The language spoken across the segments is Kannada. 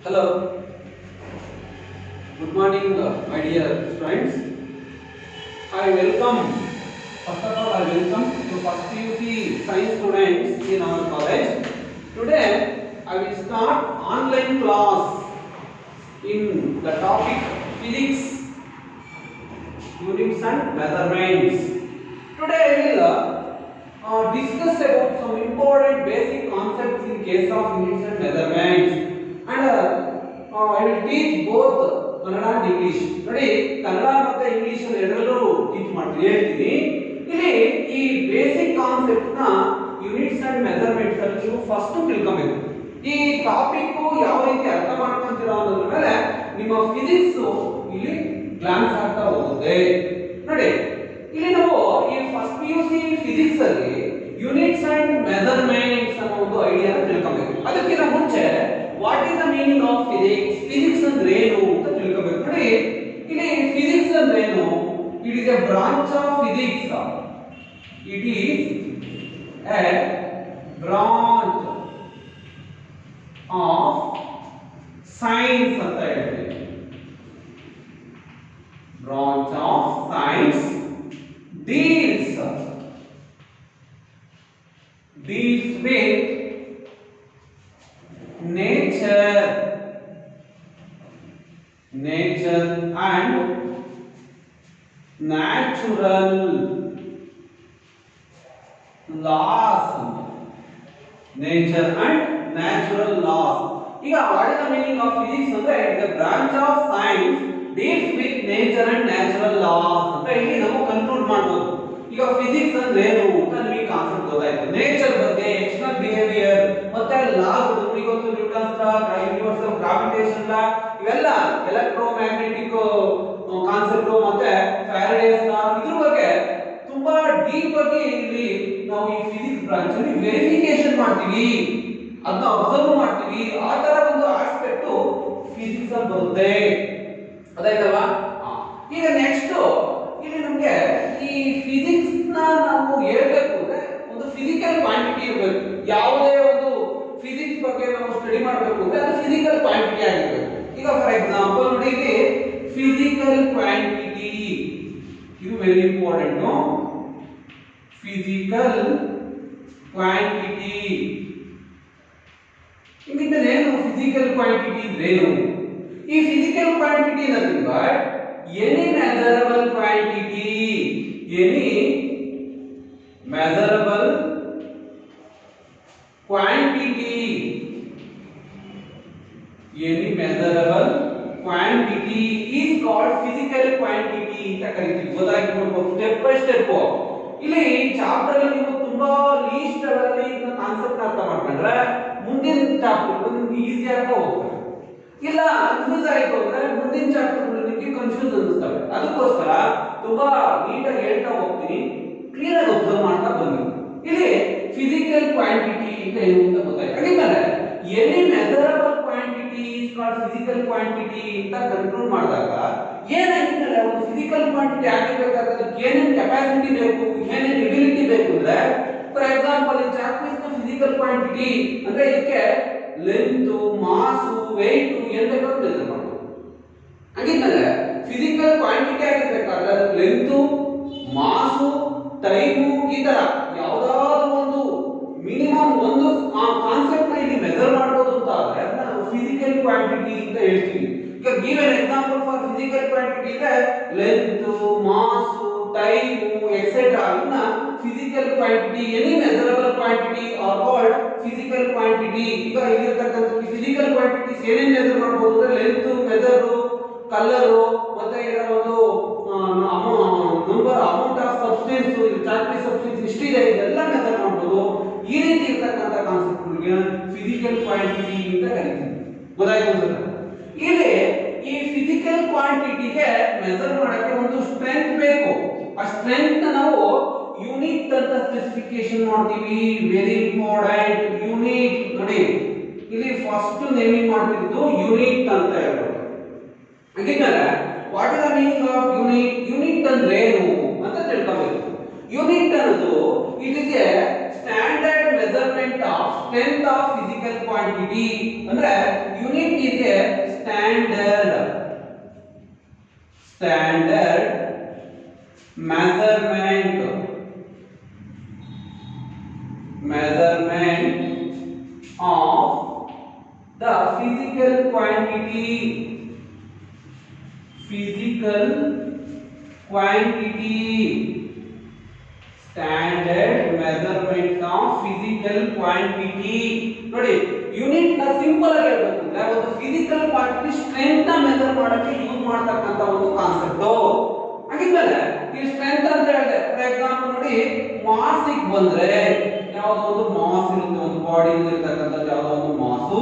Hello, good morning, my dear friends. I welcome, first of all, I welcome to first PUC science students in our college. Today, I will start online class in the topic physics, units and measurements. Today, I will discuss about some important basic concepts in case of units and measurements. And I will teach both Kannada and English. ನೋಡಿ, ಕನ್ನಡ ಮತ್ತೆ ಇಂಗ್ಲಿಷ್ ಎರಡರಲ್ಲೂ ಟೀಚ್ ಮಾಡ್ತೀನಿ ಹೇಳ್ತೀನಿ. ಇಲ್ಲಿ ಈ ಬೇಸಿಕ್ ಕಾನ್ಸೆಪ್ಟ್ ನ ಯೂನಿಟ್ಸ್ ಅಂಡ್ ಮೆಜರ್ಮೆಂಟ್ಸ್ ಅಲ್ಲಿ ನೀವು ಫಸ್ಟ್ ತಿಳ್ಕೊಬೇಕು. ಈ ಟಾಪಿಕ್ ಯಾವ ರೀತಿ ಅರ್ಥ ಮಾಡ್ಕೊಂತೀರಾ ಅನ್ನೋದ್ರ ಮೇಲೆ ನಿಮ್ಮ ಫಿಸಿಕ್ಸ್ ಇಲ್ಲಿ ಗ್ಲಾನ್ಸ್ ಆಗ್ತಾ ಹೋಗುತ್ತೆ. ನೋಡಿ, ಇಲ್ಲಿ ನಾವು ಈ ಫಸ್ಟ್ PUC ಫಿಸಿಕ್ಸ್ ಅಲ್ಲಿ ಯೂನಿಟ್ಸ್ ಅಂಡ್ ಮೆಜರ್ಮೆಂಟ್ಸ್ ಅನ್ನೋ ಒಂದು ಐಡಿಯಾ ತಿಳ್ಕೊಬೇಕು. ಅದಕ್ಕಿಂತ ಮುಂಚೆ what is the meaning of physics, physics ಅಂದ್ರೆ ಏನು ಅಂತ ತಿಳ್ಕೊಬೇಕು. ನೋಡಿ, ಇಲ್ಲಿ ಫಿಸಿಕ್ಸ್ ಅಂದ್ರೆ ಏನು? It is A branch of physics. It is A branch of science ಅಂತ ಹೇಳ್ತೀವಿ. Branch of science deals with nature and natural laws. Nature and natural laws. ಈಗ what is the meaning of physics ಅಂದ್ರೆ it is a branch of science deals with nature and natural laws ಅಂತ ಇಲ್ಲಿ ನಾವು ಕನ್ಕ್ಲೂಡ್ ಮಾಡಬಹುದು. ಈಗ ಫಿಸಿಕ್ಸ್ ಅಂದ್ರೆ ಏನು ಅಂತ ನಿಮಗೆ ಕಾನ್ಸೆಪ್ಟ್ ಗೊತ್ತಾಯ್ತು. ನೇಚರ್ ಬಗ್ಗೆ, ಎಕ್ಸ್ಟರ್ನಲ್ ಬಿಹೇವಿಯರ್ ಮತ್ತೆ ಲಾಗಳು, ನಿಮಗೆ ಗೊತ್ತು ನ್ಯೂಟನ್ಸ್ ಲಾ, ಯೂನಿವರ್ಸಲ್ ಗ್ರಾವಿಟೇಷನ್ ಲಾ, ಇವೆಲ್ಲ ಎಲೆಕ್ಟ್ರೋಮ್ಯಾಗ್ನೆಟಿಕ್ ಕಾನ್ಸೆಪ್ಟ್ ಮತ್ತೆ ಫ್ಯಾರಡೇಸ್ ಲಾ, ಇದ್ರ ಬಗ್ಗೆ ತುಂಬಾ ಡೀಪ್ ಆಗಿ ಇಲ್ಲಿ ನಾವು ಈ ಫಿಸಿಕ್ಸ್ ಬ್ರಾಂಚ್ ಅಲ್ಲಿ ವೆರಿಫಿಕೇಶನ್ ಮಾಡ್ತೀವಿ, ಅದನ್ನ ಅಬ್ಸರ್ವ್ ಮಾಡ್ತೀವಿ. ಆ ತರ ಒಂದು ಆಸ್ಪೆಕ್ಟ್ ಫಿಸಿಕ್ಸ್ ಅಲ್ಲಿ ಬರುತ್ತೆ. ಅದಾಯ್ತಲ್ವಾ? ಈಗ ನೆಕ್ಸ್ಟ್ ಇಲ್ಲಿ ನಮಗೆ ಈ ಫಿಸಿಕ್ಸ್ ನ ನಾವು ಹೇಳ್ಬೇಕು ಅಂದ್ರೆ ಒಂದು ಫಿಸಿಕಲ್ ಕ್ವಾಂಟಿಟಿ ಇರಬೇಕು. ಯಾವುದೇ ಒಂದು ಫಿಸಿಕ್ಸ್ ಬಗ್ಗೆ ನಾವು ಸ್ಟಡಿ ಮಾಡಬೇಕು ಅಂದ್ರೆ ಅದು ಫಿಸಿಕಲ್ ಕ್ವಾಂಟಿಟಿ ಆಗಿರಬೇಕು. ಈಗ ಫಾರ್ ಎಕ್ಸಾಂಪಲ್ ನೋಡಿ, ಇಲ್ಲಿ ಫಿಸಿಕಲ್ ಕ್ವಾಂಟಿಟಿ ಇದು ವೆರಿ ಇಂಪಾರ್ಟೆಂಟ್. ಫಿಸಿಕಲ್ ಕ್ವಾಂಟಿಟಿ ಇಂಗಿದ್ರೆ ಏನು? ಫಿಸಿಕಲ್ ಕ್ವಾಂಟಿಟಿ ಅಂದ್ರೆ ಏನು? ಈ physical quantity nothing but any measurable quantity, any measurable quantity, any measurable quantity is called physical quantity ಅಂತ ಕರೀತೀವಿ. ಗೊತ್ತಾಗಿರ್ಬೇಕು ಸ್ಟೆಪ್ ಬೈ ಸ್ಟೆಪ್. ಇಲ್ಲಿ ಚಾಪ್ಟರ್ ಅಲ್ಲಿ ನೀವು ತುಂಬಾ ಲೀಸ್ಟ್ ಅಲ್ಲಿ ಇದನ್ನ ಕಾನ್ಸೆಪ್ಟ್ ಅರ್ಥ ಮಾಡ್ಕೊಂಡ್ರೆ ಮುಂದಿನ ಚಾಪ್ಟರ್ ನಿಮ್ಗೆ ಈಸಿ ಆಗ್ತಾ ಹೋಗ್ತದೆ. ಇಲ್ಲ ಕನ್ಫ್ಯೂಸ್ ಆಯ್ತು ಅಂದ್ರೆ ಮುಂದಿನ ಚಾಪ್ಟರ್ ನಿಮಗೆ ಕನ್ಫ್ಯೂಸ್ ಅನಿಸ್ತವೆ. ಅದಕ್ಕೋಸ್ಕರ ತುಂಬಾ ನೀಟಾಗಿ ಹೇಳ್ತಾ ಹೋಗ್ತೀನಿ, ಕ್ಲಿಯರ್ ಆಗಿ ಅಬ್ಸರ್ವ್ ಮಾಡ್ತಾ ಬನ್ನಿ. ಇಲ್ಲಿ ಫಿಸಿಕಲ್ ಕ್ವಾಂಟಿಟಿ ಅಂತ ಏನು ಅಂತ ಗೊತ್ತಾಯ್ತು. ಹಾಗಿದ್ಮೇಲೆ any measurable quantity is called physical quantity ಅಂತ ಕನ್ಕ್ಲೂಡ್ ಮಾಡಿದಾಗ ಏನಾಗಿದ್ದಾರೆ? ಒಂದು ಫಿಸಿಕಲ್ ಕ್ವಾಂಟಿಟಿ ಆಗಿರ್ಬೇಕಾದ್ರೆ ಏನೇನು ಕೆಪಾಸಿಟಿ ಬೇಕು, ಏನೇನು ಎಬಿಲಿಟಿ ಬೇಕು ಅಂದ್ರೆ, ಫಾರ್ ಎಕ್ಸಾಂಪಲ್ ಈ ಚಾಕ್ಪೀಸ್ ನ ಫಿಸಿಕಲ್ ಕ್ವಾಂಟಿಟಿ ಅಂದ್ರೆ ಇದಕ್ಕೆ ಲೆಂತ್, ಮಾಸ್, ವೆಯ್ಟ್ ಏನ್ ಬೇಕಾದ್ರೂ ಮೆಜರ್ ಮಾಡಬಹುದು. ಹಾಗಿದ್ಮೇಲೆ ಫಿಸಿಕಲ್ ಕ್ವಾಂಟಿಟಿ ಆಗಿರ್ಬೇಕಾದ್ರೆ ಅದಕ್ಕೆ ಲೆಂತ್, ಮಾಸ್, ಟೈಮು ಈ ತರ ಯಾವ್ದಾದ್ರು ಒಂದು ಮಿನಿಮಮ್ ಒಂದು ಕಾನ್ಸೆಪ್ಟ್ ಇಲ್ಲಿ ಮೆಜರ್ ಮಾಡಬಹುದು ಅಂತ ಆದ್ರೆ ಅದನ್ನ ನಾವು ಫಿಸಿಕಲ್ ಕ್ವಾಂಟಿಟಿ ಅಂತ ಹೇಳ್ತೀವಿ. ಈಗ give an example for physical quantity ಇದೆ ಲೆಂತ್, ಮಾಸ್, ಟೈಮು ಎಕ್ಸೆಟ್ರಾ. ಇದನ್ನ physical quantity, any measurable quantity are called physical quantity. ಈಗ ಇಲ್ಲಿರ್ತಕ್ಕಂಥ ಫಿಸಿಕಲ್ ಕ್ವಾಂಟಿಟೀಸ್ ಏನೇನು ಮೆಜರ್ ಮಾಡಬಹುದು ಅಂದ್ರೆ ಲೆಂತ್, ಮೆಜರ್, ಕಲರ್ ಮತ್ತೆ ಇದರ ಒಂದು ನಂಬರ್, ಅಮೌಂಟ್ ಆಫ್ ಸಬ್ಸ್ಟೆನ್ಸ್, ಚಾರ್ಟಿ ಸಬ್ಸ್ಟೆನ್ಸ್ ಇಷ್ಟಿದೆ, ಇದೆಲ್ಲ ಮೆಜರ್ ಮಾಡಬಹುದು. ಈ ರೀತಿ ಇರ್ತಕ್ಕಂಥ ಕಾನ್ಸೆಪ್ಟ್ಗಳಿಗೆ ಫಿಸಿಕಲ್ ಕ್ವಾಂಟಿಟಿ ಅಂತ ಕರೀತೀವಿ. ಗೊತ್ತಾಯ್ತು ಅನ್ಸುತ್ತೆ? ಇಲ್ಲಿ ಈ ಫಿಸಿಕಲ್ ಕ್ವಾಂಟಿಟಿಗೆ ಮೆಜರ್ ಮಾಡಕ್ಕೆ ಒಂದು ಸ್ಟ್ರೆಂತ್ ಬೇಕು. ಆ ಸ್ಟ್ರೆಂತ್ ನಾವು ಯೂನಿಟ್ ಅಂತ ಸ್ಪೆಸಿಫಿಕೇಶನ್ ಮಾಡ್ತೀವಿ. Very important. ಯೂನಿಟ್ ನೋಡಿ, ಇಲ್ಲಿ ಫಸ್ಟ್ ನೇಮಿಂಗ್ ಮಾಡ್ತಿದ್ದು ಯೂನಿಟ್ ಅಂತ ಹೇಳ್ಬೋದು. ಹಾಗಿದ್ಮೇಲೆ what is the meaning of unit? Unit ಅಂದ್ರೆ ಏನು ಅಂತ ತಿಳ್ಕೊಬೇಕು. ಯೂನಿಟ್ ಅನ್ನೋದು it is a standard measurement of strength of physical quantity. ಅಂದ್ರೆ unit is a standard measurement of the physical quantity standard measurement of physical quantity ನೋಡಿ ಯೂನಿಟ್ ನ ಸಿಂಪಲ್ ಆಗಿ ಹೇಳ್ಬೇಕಂದ್ರೆ ಒಂದು ಫಿಸಿಕಲ್ ಕ್ವಾಂಟಿಟಿ ಸ್ಟ್ರೆಂತ್ ನ ಮೆಜರ್ ಮಾಡಕ್ಕೆ ಯೂಸ್ ಮಾಡತಕ್ಕಂತ ಒಂದು ಕಾನ್ಸೆಪ್ಟ್ ಹಾಗಿದ್ಮೇಲೆ ಈ ಸ್ಟ್ರೆಂತ್ ಅಂತ ಹೇಳಿದೆ ಫಾರ್ ಎಕ್ಸಾಂಪಲ್ ನೋಡಿ ಮಾಸ್ ಗೆ ಬಂದ್ರೆ ಯಾವುದೋ ಒಂದು ಮಾಸ್ ಇರುತ್ತೆ ಒಂದು ಬಾಡಿ ಇರತಕ್ಕಂತದ್ದು ಯಾವುದೋ ಒಂದು ಮಾಸ್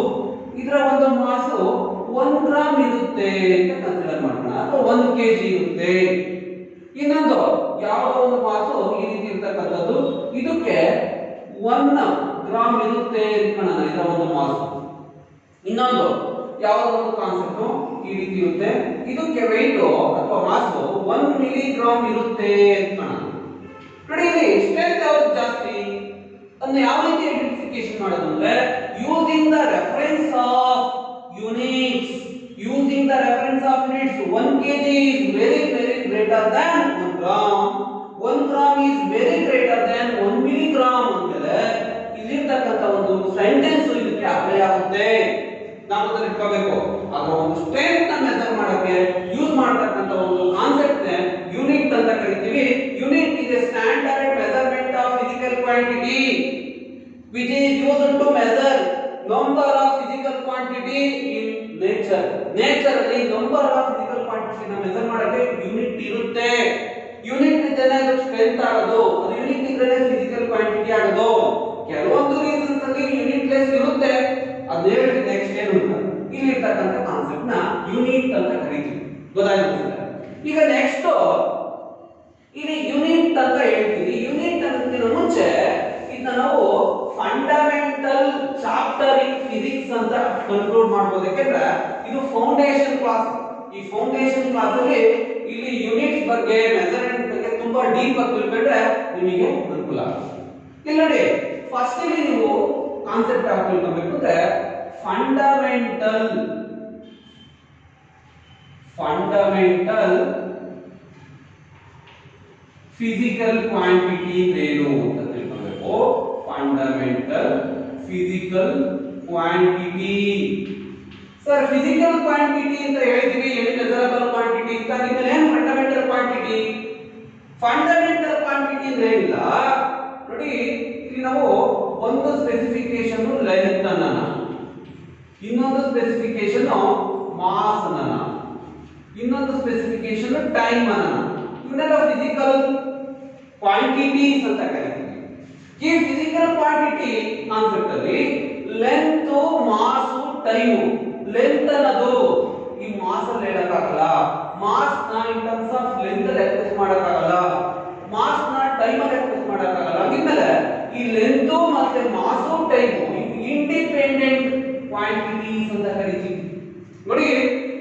ಇದರ ಒಂದು ಮಾಸ್ 1 ಗ್ರಾಮ್ ಇರುತ್ತೆ ಅಂತ ಕನ್ಸಿಡರ್ ಮಾಡೋಣ ಅಥವಾ 1 ಕೆಜಿ ಇರುತ್ತೆ ಇನ್ನೊಂದು ಯಾವುದೋ ಒಂದು ಮಾಸ್ ಈ ರೀತಿ ಇರತಕ್ಕಂತದ್ದು ಇದಕ್ಕೆ 1 ಗ್ರಾಮ್ ಇರುತ್ತೆ ಅಂತ ಇದರ ಒಂದು ಮಾಸ್ ಇನ್ನೊಂದು ಯಾವುದೋ ಒಂದು ಕಾನ್ಸೆಪ್ಟ್ ಈ ರೀತಿ ಇರುತ್ತೆ ಇದಕ್ಕೆ weight ಅಥವಾ ಮಾಸ್ 1 ಮಿಲಿಗ್ರಾಮ್ ಇರುತ್ತೆ ಅಂತ ನೋಡಿ ಇಲ್ಲಿ ಸ್ಟ್ರೆಂತ್ ಯಾವುದು ಜಾಸ್ತಿ ಅದನ್ನ ಯಾವ ರೀತಿ ಐಡೆಂಟಿಫಿಕೇಶನ್ ಮಾಡೋದು ಅಂದ್ರೆ using the reference of units 1 kg is very greater than 1 gram 1 gram is very greater than 1 milligram ಅಂದ್ರೆ ಇಲ್ಲಿರ್ತಕ್ಕಂತ ಒಂದು ಸೆಂಟೆನ್ಸ್ ಇದಕ್ಕೆ ಅಪ್ಲೈ ಆಗುತ್ತೆ ನಾವು ಅದನ್ನ ಇಟ್ಕೋಬೇಕು ಅದರ ಒಂದು ಸ್ಟ್ರೆಂತ್ ನ ಮೆಜರ್ ಮಾಡಕ್ಕೆ ಯೂಸ್ ಮಾಡತಕ್ಕಂತ ಒಂದು ಕಾನ್ಸೆಪ್ಟ್ ಯೂನಿಟ್ ಅಂತ ಕರಿತೀವಿ unit is a standard measurement of physical quantity which is used to measure number of physical quantity in nature ಅಲ್ಲಿ number of physical quantity ನ ಮೆಜರ್ ಮಾಡಕ್ಕೆ ಯೂನಿಟ್ ಇರುತ್ತೆ ಯೂನಿಟ್ ಇದ್ದರೆ ಅದು ಸ್ಟ್ರೆಂತ್ ಆಗೋದು ಅದು ಯೂನಿಟ್ ಇದ್ದರೆ ಫಿಸಿಕಲ್ ಕ್ವಾಂಟಿಟಿ ಆಗೋದು ಕೆಲವೊಂದು ರೀಸನ್ಸ್ ಅಲ್ಲಿ ಯೂನಿಟ್ ಲೆಸ್ ಇರುತ್ತೆ ಅದು ಹೇಳಿ ನೆಕ್ಸ್ಟ್ ಏನು ಅಂತ ಇಲ್ಲಿ ಇರ್ತಕ್ಕಂತ ಕಾನ್ಸೆಪ್ಟ್ ನ ಯೂನಿಟ್ ಅಂತ ಕರೀತೀವಿ ಗೊತ್ತಾಯ್ತು ಈಗ ನೆಕ್ಸ್ಟ್ ಇಲ್ಲಿ ಯೂನಿಟ್ ಅಂತ ಹೇಳ್ತೀವಿ ಯೂನಿಟ್ ಅನ್ನೋದಕ್ಕಿಂತ ಮುಂಚೆ ಇದನ್ನ ನಾವು ಫಂಡಮೆಂಟಲ್ ಚಾಪ್ಟರ್ ಇನ್ ಫಿಸಿಕ್ಸ್ ಅಂತ ಕನ್ಕ್ಲೂಡ್ ಮಾಡಬಹುದು ಯಾಕಂದ್ರೆ ಇದು ಫೌಂಡೇಶನ್ ಕ್ಲಾಸ್ ಈ ಫೌಂಡೇಶನ್ ಕ್ಲಾಸ್ ಅಲ್ಲಿ ಇಲ್ಲಿ ಯೂನಿಟ್ಸ್ ಬಗ್ಗೆ ಮೆಜರ್ಮೆಂಟ್ ಬಗ್ಗೆ ತುಂಬಾ ಡೀಪ್ ಆಗಿ ತಿಳ್ಕೊಂಡ್ರೆ ನಿಮಗೆ ಅನುಕೂಲ ಆಗುತ್ತೆ ಇಲ್ಲಿ ನೋಡಿ ಫಸ್ಟ್ ಇಲ್ಲಿ ನೀವು ಕಾನ್ಸೆಪ್ಟ್ ಆಗಿ ತಿಳ್ಕೊಬೇಕು ಅಂದ್ರೆ ಫಂಡಮೆಂಟಲ್ ಫಿಸಿಕಲ್ ಕ್ವಾಂಟಿಟಿ ಏನು ಅಂತ ತಿಳ್ಕೊಬೇಕು fundamental physical quantity sir physical quantity ಅಂತ ಹೇಳಿದ್ವಿ ಏನು ಮೆಜರಬಲ್ ಕ್ವಾಂಟಿಟಿ ಅಂತ ನಿಮಗೆ ಏನು ಫಂಡಮೆಂಟಲ್ ಕ್ವಾಂಟಿಟಿ ಅಂದ್ರೆ ಏನಿಲ್ಲ ನೋಡಿ ಇಲ್ಲಿ ನಾವು ಒಂದು ಸ್ಪೆಸಿಫಿಕೇಶನ್ ಲೆಂತ್ ಅನ್ನ ಇನ್ನೊಂದು ಸ್ಪೆಸಿಫಿಕೇಶನ್ ಮಾಸ್ ಅನ್ನ ಇನ್ನೊಂದು ಸ್ಪೆಸಿಫಿಕೇಶನ್ ಟೈಮ್ ಅನ್ನ ಇವನ್ನೆಲ್ಲ ಫಿಸಿಕಲ್ ಕ್ವಾಂಟಿಟೀಸ್ ಅಂತ ಕರೀತೀವಿ ಈ ಫಿಸಿಕಲ್ ಕ್ವಾಂಟಿಟಿ ಕಾನ್ಸೆಪ್ಟ್ ಅಲ್ಲಿ ಲೆಂತ್ ಮಾಸ್ ಟೈಮ್ ಲೆಂತ್ ಅನ್ನೋದು ಈ ಮಾಸ್ ಅಲ್ಲಿ ಹೇಳಕ್ಕಾಗಲ್ಲ ಮಾಸ್ ನ ಇನ್ ಟರ್ಮ್ಸ್ ಆಫ್ ಲೆಂತ್ ಅಲ್ಲಿ ಎಕ್ಸ್ಪ್ರೆಸ್ ಮಾಡಕ್ಕಾಗಲ್ಲ ಮಾಸ್ ನ ಟೈಮ್ ಅಲ್ಲಿ ಎಕ್ಸ್ಪ್ರೆಸ್ ಮಾಡಕ್ಕಾಗಲ್ಲ ಹಾಗಿದ್ಮೇಲೆ ಈ ಲೆಂತ್ ಮತ್ತೆ ಮಾಸ್ ಟೈಮ್ ಇಂಡಿಪೆಂಡೆಂಟ್ ಕ್ವಾಂಟಿಟೀಸ್ ಅಂತ ಕರೀತೀವಿ ನೋಡಿ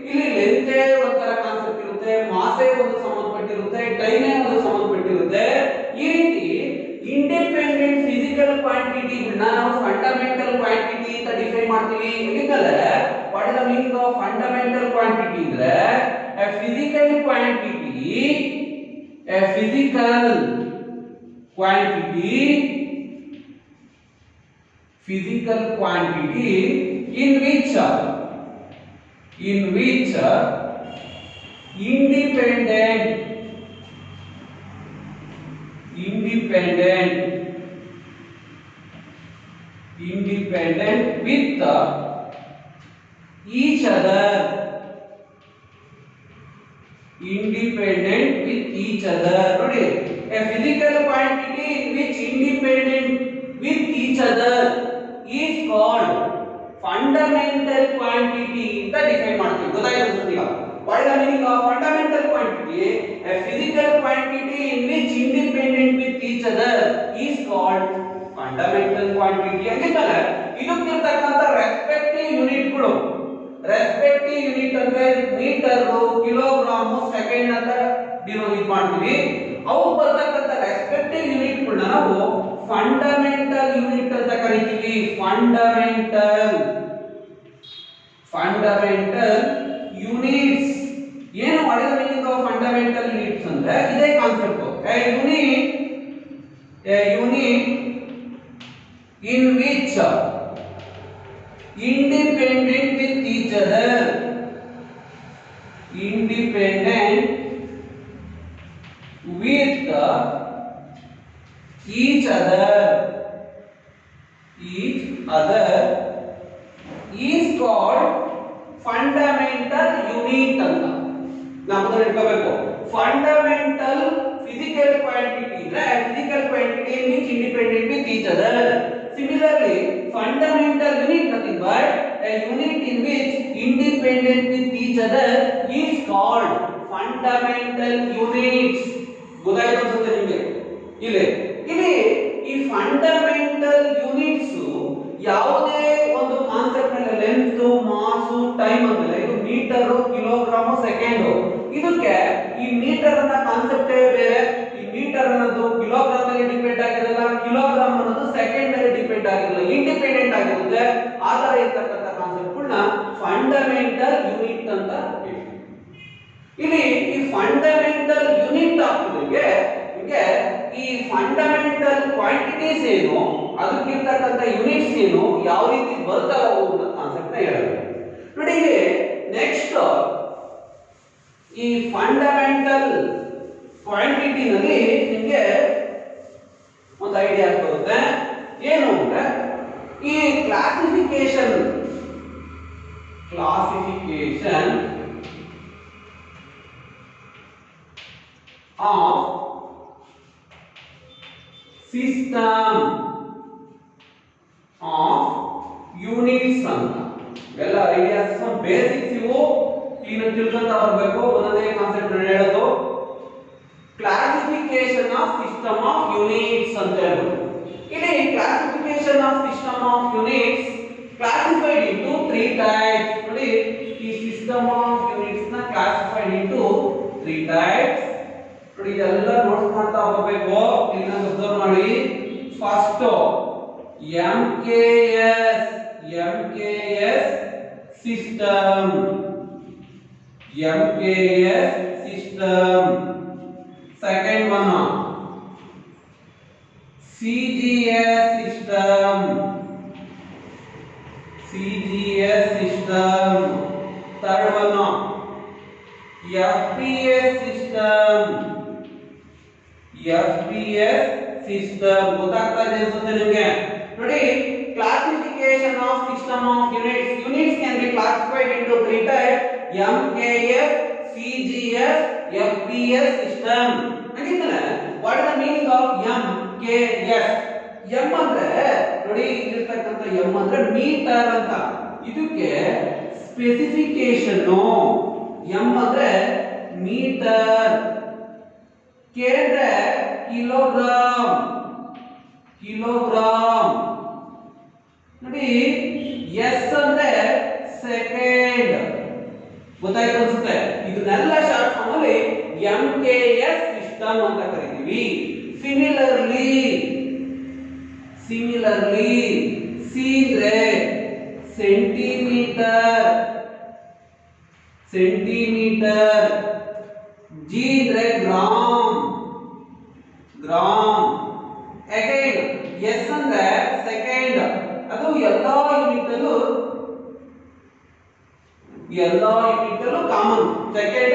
ಇಲ್ಲಿ ಲೆಂತ್ ಒಂಥರ ಕಾನ್ಸೆಪ್ಟ್ ಇರುತ್ತೆ ಮಾಸೇ ಒಂದು ಸಂಬಂಧಪಟ್ಟಿರುತ್ತೆ ಟೈಮೇ ಒಂದು ಸಂಬಂಧಪಟ್ಟಿರುತ್ತೆ ಈ ರೀತಿ ಇಂಡಿಪೆಂಡೆಂಟ್ ಫಿಸಿಕಲ್ ಕ್ವಾಂಟಿಟಿಗಳನ್ನ ನಾವು ಫಂಡಮೆಂಟಲ್ ಕ್ವಾಂಟಿಟಿ ಅಂತ ಡಿಫೈನ್ ಮಾಡ್ತೀವಿ ಯಾಕಂದ್ರೆ what is the meaning of fundamental quantity ಅಂದ್ರೆ a physical quantity in which independent with each other ನೋಡಿ a physical quantity in which independent with each other is called fundamental quantity ಅಂತ ಡಿಫೈನ್ ಮಾಡ್ತೀವಿ ಗೊತ್ತಾಯ್ತು ಈಗ what is the meaning of fundamental quantity a physical quantity in which independent with each other is called fundamental quantity ಅಂತಿದ್ದಾರೆ ಇದಕ್ಕಿರತಕ್ಕಂತ ರೆಸ್ಪೆಕ್ಟಿವ್ ಯೂನಿಟ್ಗಳು ರೆಸ್ಪೆಕ್ಟಿವ್ ಯೂನಿಟ್ ಅಂದ್ರೆ ಮೀಟರ್ ಕಿಲೋಗ್ರಾಮ್ ಸೆಕೆಂಡ್ ಅಂತ ಡಿನೋಟ್ ಮಾಡ್ತೀವಿ ಅವು ಬರ್ತಕ್ಕಂತ ರೆಸ್ಪೆಕ್ಟಿವ್ ಯೂನಿಟ್ಗಳನ್ನ ನಾವು ಫಂಡಮೆಂಟಲ್ ಯೂನಿಟ್ ಅಂತ ಕರೀತೀವಿ ಫಂಡಮೆಂಟಲ್ ಯೂನಿಟ್ಸ್. ಏನು what is the meaning of fundamental units ಅಂದ್ರೆ ಇದೇ concept. a unit in which independent with each other, independent with each other is called fundamental unit ಅಂತ ನಾವು ತಿಳ್ಕೋಬೇಕು. ಫಂಡಮೆಂಟಲ್ physical quantity ಅಂದ್ರೆ physical quantity means independent with each other. Similarly, fundamental unit nothing but a unit in which independent with each other is called fundamental units. ಗೊತ್ತಾಯ್ತು ಅನ್ಸುತ್ತೆ ನಿಮಗೆ. ಇಲ್ಲಿ ಈ ಫಂಡಮೆಂಟಲ್ ಯೂನಿಟ್ಸ್ ಯಾವುದೇ ಒಂದು ಕಾನ್ಸೆಪ್ಟ್ ನಲ್ಲಿ ಲೆಂತ್, ಮಾಸ್, ಟೈಮ್ ಅಂದ್ರೆ ಇದು ಮೀಟರ್, ಕಿಲೋಗ್ರಾಮ್, ಸೆಕೆಂಡ್. ಇದಕ್ಕೆ ಈ ಮೀಟರ್ ಅನ್ನ ಕಾನ್ಸೆಪ್ಟ್ ಬೇರೆ. ಈ ಮೀಟರ್ ಅನ್ನೋದು ಕಿಲೋಗ್ರಾಮ್ ಮೇಲೆ ಡಿಪೆಂಡ್ ಆಗಿರಲ್ಲ, ಕಿಲೋಗ್ರಾಮ್ ಅನ್ನೋದು ಸೆಕೆಂಡ್ ಮೇಲೆ ಡಿಪೆಂಡ್ ಆಗಿರಲ್ಲ, ಇಂಡಿಪೆಂಡೆಂಟ್ ಆಗಿರುತ್ತೆ. ಆ ತರ ಇರ್ತಕ್ಕಂಥ ಕಾನ್ಸೆಪ್ಟ್ ಗಳನ್ನ ಫಂಡಮೆಂಟಲ್ ಯೂನಿಟ್ ಅಂತ ಹೇಳ್ತೀವಿ. ಇಲ್ಲಿ ಈ ಫಂಡಮೆಂಟಲ್ ಯೂನಿಟ್ ಆಗ್ತಿದೆ ಈ ಫಂಡಮೆಂಟಲ್ ಕ್ವಾಂಟಿಟೀಸ್ ಏನು, ಅದಕ್ಕಿರ್ತಕ್ಕಂಥ ಯೂನಿಟ್ಸ್ ಏನು, ಯಾವ ರೀತಿ ಬರ್ತಾವ ಅನ್ನೋ ಕಾನ್ಸೆಪ್ಟ್ ನ ಹೇಳೋದು. ನೋಡಿ ಇಲ್ಲಿ ನೆಕ್ಸ್ಟ್ ಈ ಫಂಡಮೆಂಟಲ್ ಕ್ವಾಂಟಿಟಿ ನಲ್ಲಿ ನಿಮಗೆ ಒಂದು ಐಡಿಯಾ ಬರುತ್ತೆ. ಏನು ಅಂದ್ರೆ ಈ classification of system of units ಅಂತ ಎಲ್ಲ ಐಡಿಯಾಸ್ ಬೇಸಿಕ್ಸ್ ಇವು ಕ್ಲೀನ್ ಆಗಿ ತಿಳ್ಕೊಂತ ಬರಬೇಕು. ಒಂದೊಂದೇ ಕಾನ್ಸೆಪ್ಟ್ ಹೇಳೋದು. Classification of system of units ಅಂತ ಹೇಳ್ಬೋದು. ಇಲ್ಲಿ classification of system of units classified into 3 types. ನೋಡಿ ಈ ಸಿಸ್ಟಮ್ ಆಫ್ ಯೂನಿಟ್ಸ್ ನ ಕ್ಲಾಸಿಫೈಡ್ ಇಂಟು 3 ಟೈಪ್ಸ್. ನೋಡಿ ಇದೆಲ್ಲ ನೋಟ್ಸ್ ಮಾಡ್ತಾ ಹೋಗಬೇಕು, ಕ್ಲೀನ್ ಆಗಿ ಅಬ್ಸರ್ವ್ ಮಾಡಿ. First MKS system, MKS system. Second one CGS system, CGS system. Third one FPS system, FPS system. ಗೊತ್ತಾಗ್ತಾ ಇದೆ ಅನ್ಸುತ್ತೆ ನಿಮಗೆ. ನೋಡಿ classification of system of units can be classified into 3 types: MKS, CGS, FPS system. ಹಾಗಿದ್ರೆ what is the meaning of MKS? M ಅಂದ್ರೆ ನೋಡಿ ಇಲ್ಲಿರ್ತಕ್ಕಂಥ M ಅಂದ್ರೆ ಮೀಟರ್ ಅಂತ. ಇದಕ್ಕೆ ಸ್ಪೆಸಿಫಿಕೇಶನ್ M ಅಂದ್ರೆ ಮೀಟರ್, K ಅಂದ್ರೆ ಕಿಲೋಗ್ರಾಮ್, ನೋಡಿ S ಅಂದ್ರೆ ಸೆಕೆಂಡ್. ಗೊತ್ತಾಯ್ತು ಅನ್ಸುತ್ತೆ. ಇದನ್ನೆಲ್ಲ ಶಾರ್ಟ್ ಫಾರ್ಮ್ ಅಲ್ಲಿ MKS ಸಿಸ್ಟಮ್ ಅಂತ ಕರಿತೀವಿ. ಸಿಮಿಲರ್ಲಿ C ಅಂದ್ರೆ ಸೆಂಟಿಮೀಟರ್, G ಅಂದ್ರೆ ಗ್ರಾಮ್. ಅಗೈನ್ S ಅಂದ್ರೆ ಸೆಕೆಂಡ್. ಅದು ಎಲ್ಲಾ ಯೂನಿಟ್ ಅಲ್ಲೂ common. Second.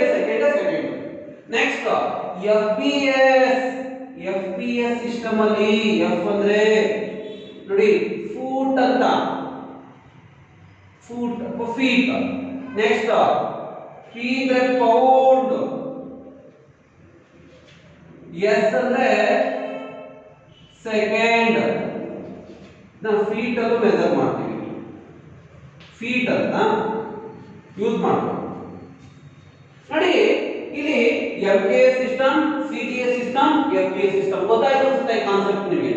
Next FPS system ಅಲ್ಲಿ F ಅಂದ್ರೆ ನೋಡಿ ಫೂಟ್ ಅಂತ, ಫೀಟ್. ನೆಕ್ಸ್ಟ್ P ಅಂದ್ರೆ ಪೌಂಡ್, S ಅಂದ್ರೆ ಸೆಕೆಂಡ್. ನಾವು ಫೀಟ್ ಅನ್ನು ಮೆಜರ್ ಮಾಡ್ತೀವಿ, ಫೀಟ್ ಅಂತ ಯೂಸ್ ಮಾಡ್ತೀವಿ. ನೋಡಿ ಇಲ್ಲಿ MKS system, CGS system, FPS system. ಗೊತ್ತಾಯ್ತು ಅನ್ಸುತ್ತೆ ಈ ಕಾನ್ಸೆಪ್ಟ್ ನಿಮಗೆ.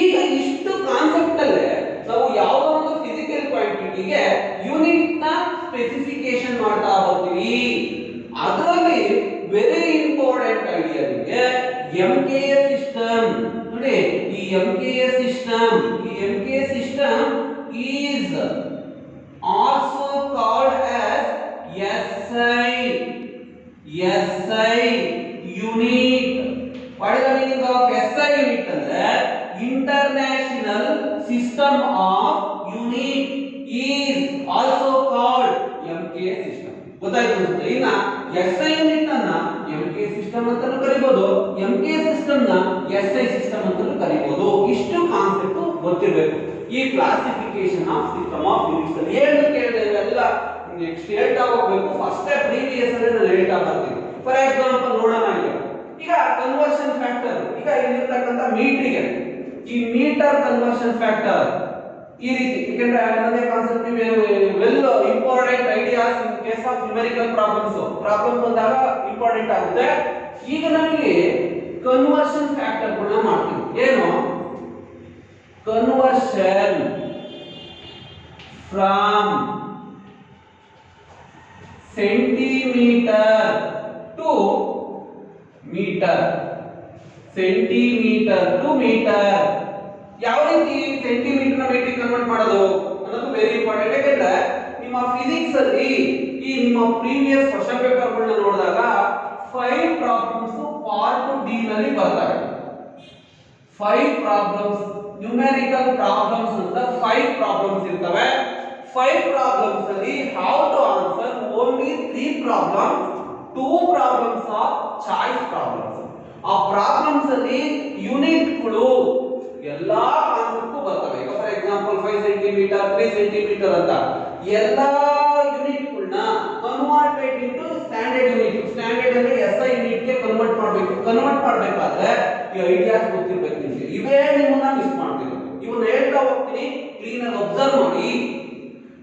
ಈಗ ಇಷ್ಟು ಕಾನ್ಸೆಪ್ಟ್ ಅಲ್ಲೇ ನಾವು ಯಾವುದೋ ಒಂದು ಫಿಸಿಕಲ್ ಕ್ವಾಂಟಿಟಿಗೆ ಯೂನಿಟ್ ನ ಸ್ಪೆಸಿಫಿಕೇಶನ್ ಮಾಡ್ತಾ ಹೋಗ್ತೀವಿ. ಅದರಲ್ಲಿ ವೆರಿ ಇಂಪಾರ್ಟೆಂಟ್ ಐಡಿಯಾ ನಿಮಗೆ MKS ಸಿಸ್ಟಮ್. ನೋಡಿ ಈ MKS system is also called as also called MK system. ಗೊತ್ತಾಯ್ತು ಅನ್ಸುತ್ತೆ. ಇನ್ನ ಎಸ್ಐ ಯೂನಿಟ್ ಅನ್ನ ಎಂಕೆ ಸಿಸ್ಟಮ್ ಅಂತಾನೂ ಕರಿಬಹುದು, ಎಂಕೆ ಸಿಸ್ಟಮ್ ನ ಎಸ್ಐ ಸಿಸ್ಟಮ್ ಅಂತಾನೂ ಕರಿಬಹುದು. ಇಷ್ಟು ಕಾನ್ಸೆಪ್ಟ್ ಗೊತ್ತಿರಬೇಕು ಈ classification of system of units ಅಲ್ಲಿ. ಏನು ಕೇಳಿದೆ ಇವೆಲ್ಲ ನೆಕ್ಸ್ಟ್ ಹೇಳ್ತಾ ಹೋಗ್ಬೇಕು. ಫಸ್ಟ್ ಪ್ರೀವಿಯಸ್ ಅಲ್ಲಿ ನಾನು ಹೇಳ್ತಾ ಬರ್ತೀನಿ. ಫಾರ್ ಎಕ್ಸಾಂಪಲ್ ನೋಡೋಣ ಈಗ ಕನ್ವರ್ಷನ್ ಫ್ಯಾಕ್ಟರ್. ಈಗ ಇಲ್ಲಿರ್ತಕ್ಕಂಥ ಮೀಟರ್ಗೆ ಈ ಮೀಟರ್ ಕನ್ವರ್ಷನ್ ಫ್ಯಾಕ್ಟರ್ ಈ ರೀತಿ, ಯಾಕಂದ್ರೆ ಅನ್ನೋದೇ concept well important ideas in case of numerical problem ಬಂದಾಗ ಇಂಪಾರ್ಟೆಂಟ್ ಆಗುತ್ತೆ. ಈಗ ನಮಗೆ ಕನ್ವರ್ಷನ್ ಫ್ಯಾಕ್ಟರ್ಗಳನ್ನ ಮಾಡ್ತೀವಿ. ಏನು conversion from centimetre to metre, centimetre to metre. ಯಾವ ರೀತಿ ಸೆಂಟಿಮೀಟರ್ ನ ಮೀಟರ್ ಕನ್ವರ್ಟ್ ಮಾಡೋದು ಅನ್ನೋದು ವೆರಿ ಇಂಪಾರ್ಟೆಂಟ್. ಯಾಕಂದ್ರೆ ನಿಮ್ಮ ಫಿಸಿಕ್ಸ್ ಅಲ್ಲಿ ಈ ನಿಮ್ಮ ಪ್ರೀವಿಯಸ್ ಕ್ವೆಶ್ಚನ್ ಪೇಪರ್ ಗಳನ್ನ ನೋಡಿದಾಗ 5 ಪ್ರಾಬ್ಲಮ್ಸ್ ಪಾರ್ಟ್ ಡಿ ನಲ್ಲಿ ಬರ್ತವೆ. 5 ಪ್ರಾಬ್ಲಮ್ಸ್ ನ್ಯೂಮೆರಿಕಲ್ ಪ್ರಾಬ್ಲಮ್ಸ್ ಅಂತ 5 ಪ್ರಾಬ್ಲಮ್ಸ್ ಇರ್ತವೆ. 5 ಪ್ರಾಬ್ಲಮ್ಸ್ ಅಲ್ಲಿ how to answer only 3 problems, 2 problems are choice problems. ಆ ಪ್ರಾಬ್ಲಮ್ಸ್ ಅಲ್ಲಿ ಯೂನಿಟ್ಗಳು ಎಲ್ಲಾ ಕಾನ್ಸೆಪ್ಟ್ ಬರ್ತವೆ. ಈಗ ಫಾರ್ ಎಕ್ಸಾಂಪಲ್ 5 ಸೆಂಟಿಮೀಟರ್ 3 ಸೆಂಟಿಮೀಟರ್ ಅಂತ ಎಲ್ಲಾ ಯೂನಿಟ್ಗಳನ್ನ converted into standard unit. Standard ಅಂದ್ರೆ ಎಸ್ಐ ಯೂನಿಟ್ ಗೆ ಕನ್ವರ್ಟ್ ಮಾಡಬೇಕು. ಕನ್ವರ್ಟ್ ಮಾಡಬೇಕಾದ್ರೆ ಈ ಐಡಿಯಾಸ್ ಗೊತ್ತಿರಬೇಕು ನಿಮಗೆ. ಇವೇ ನಿಮ್ಮನ್ನ ಮಿಸ್ ಮಾಡ್ತೀವಿ. ಇವನ್ನ ಹೇಳ್ತಾ ಹೋಗ್ತೀನಿ, ಕ್ಲೀನ್ ಆಗಿ ಅಬ್ಸರ್ವ್ ಮಾಡಿ.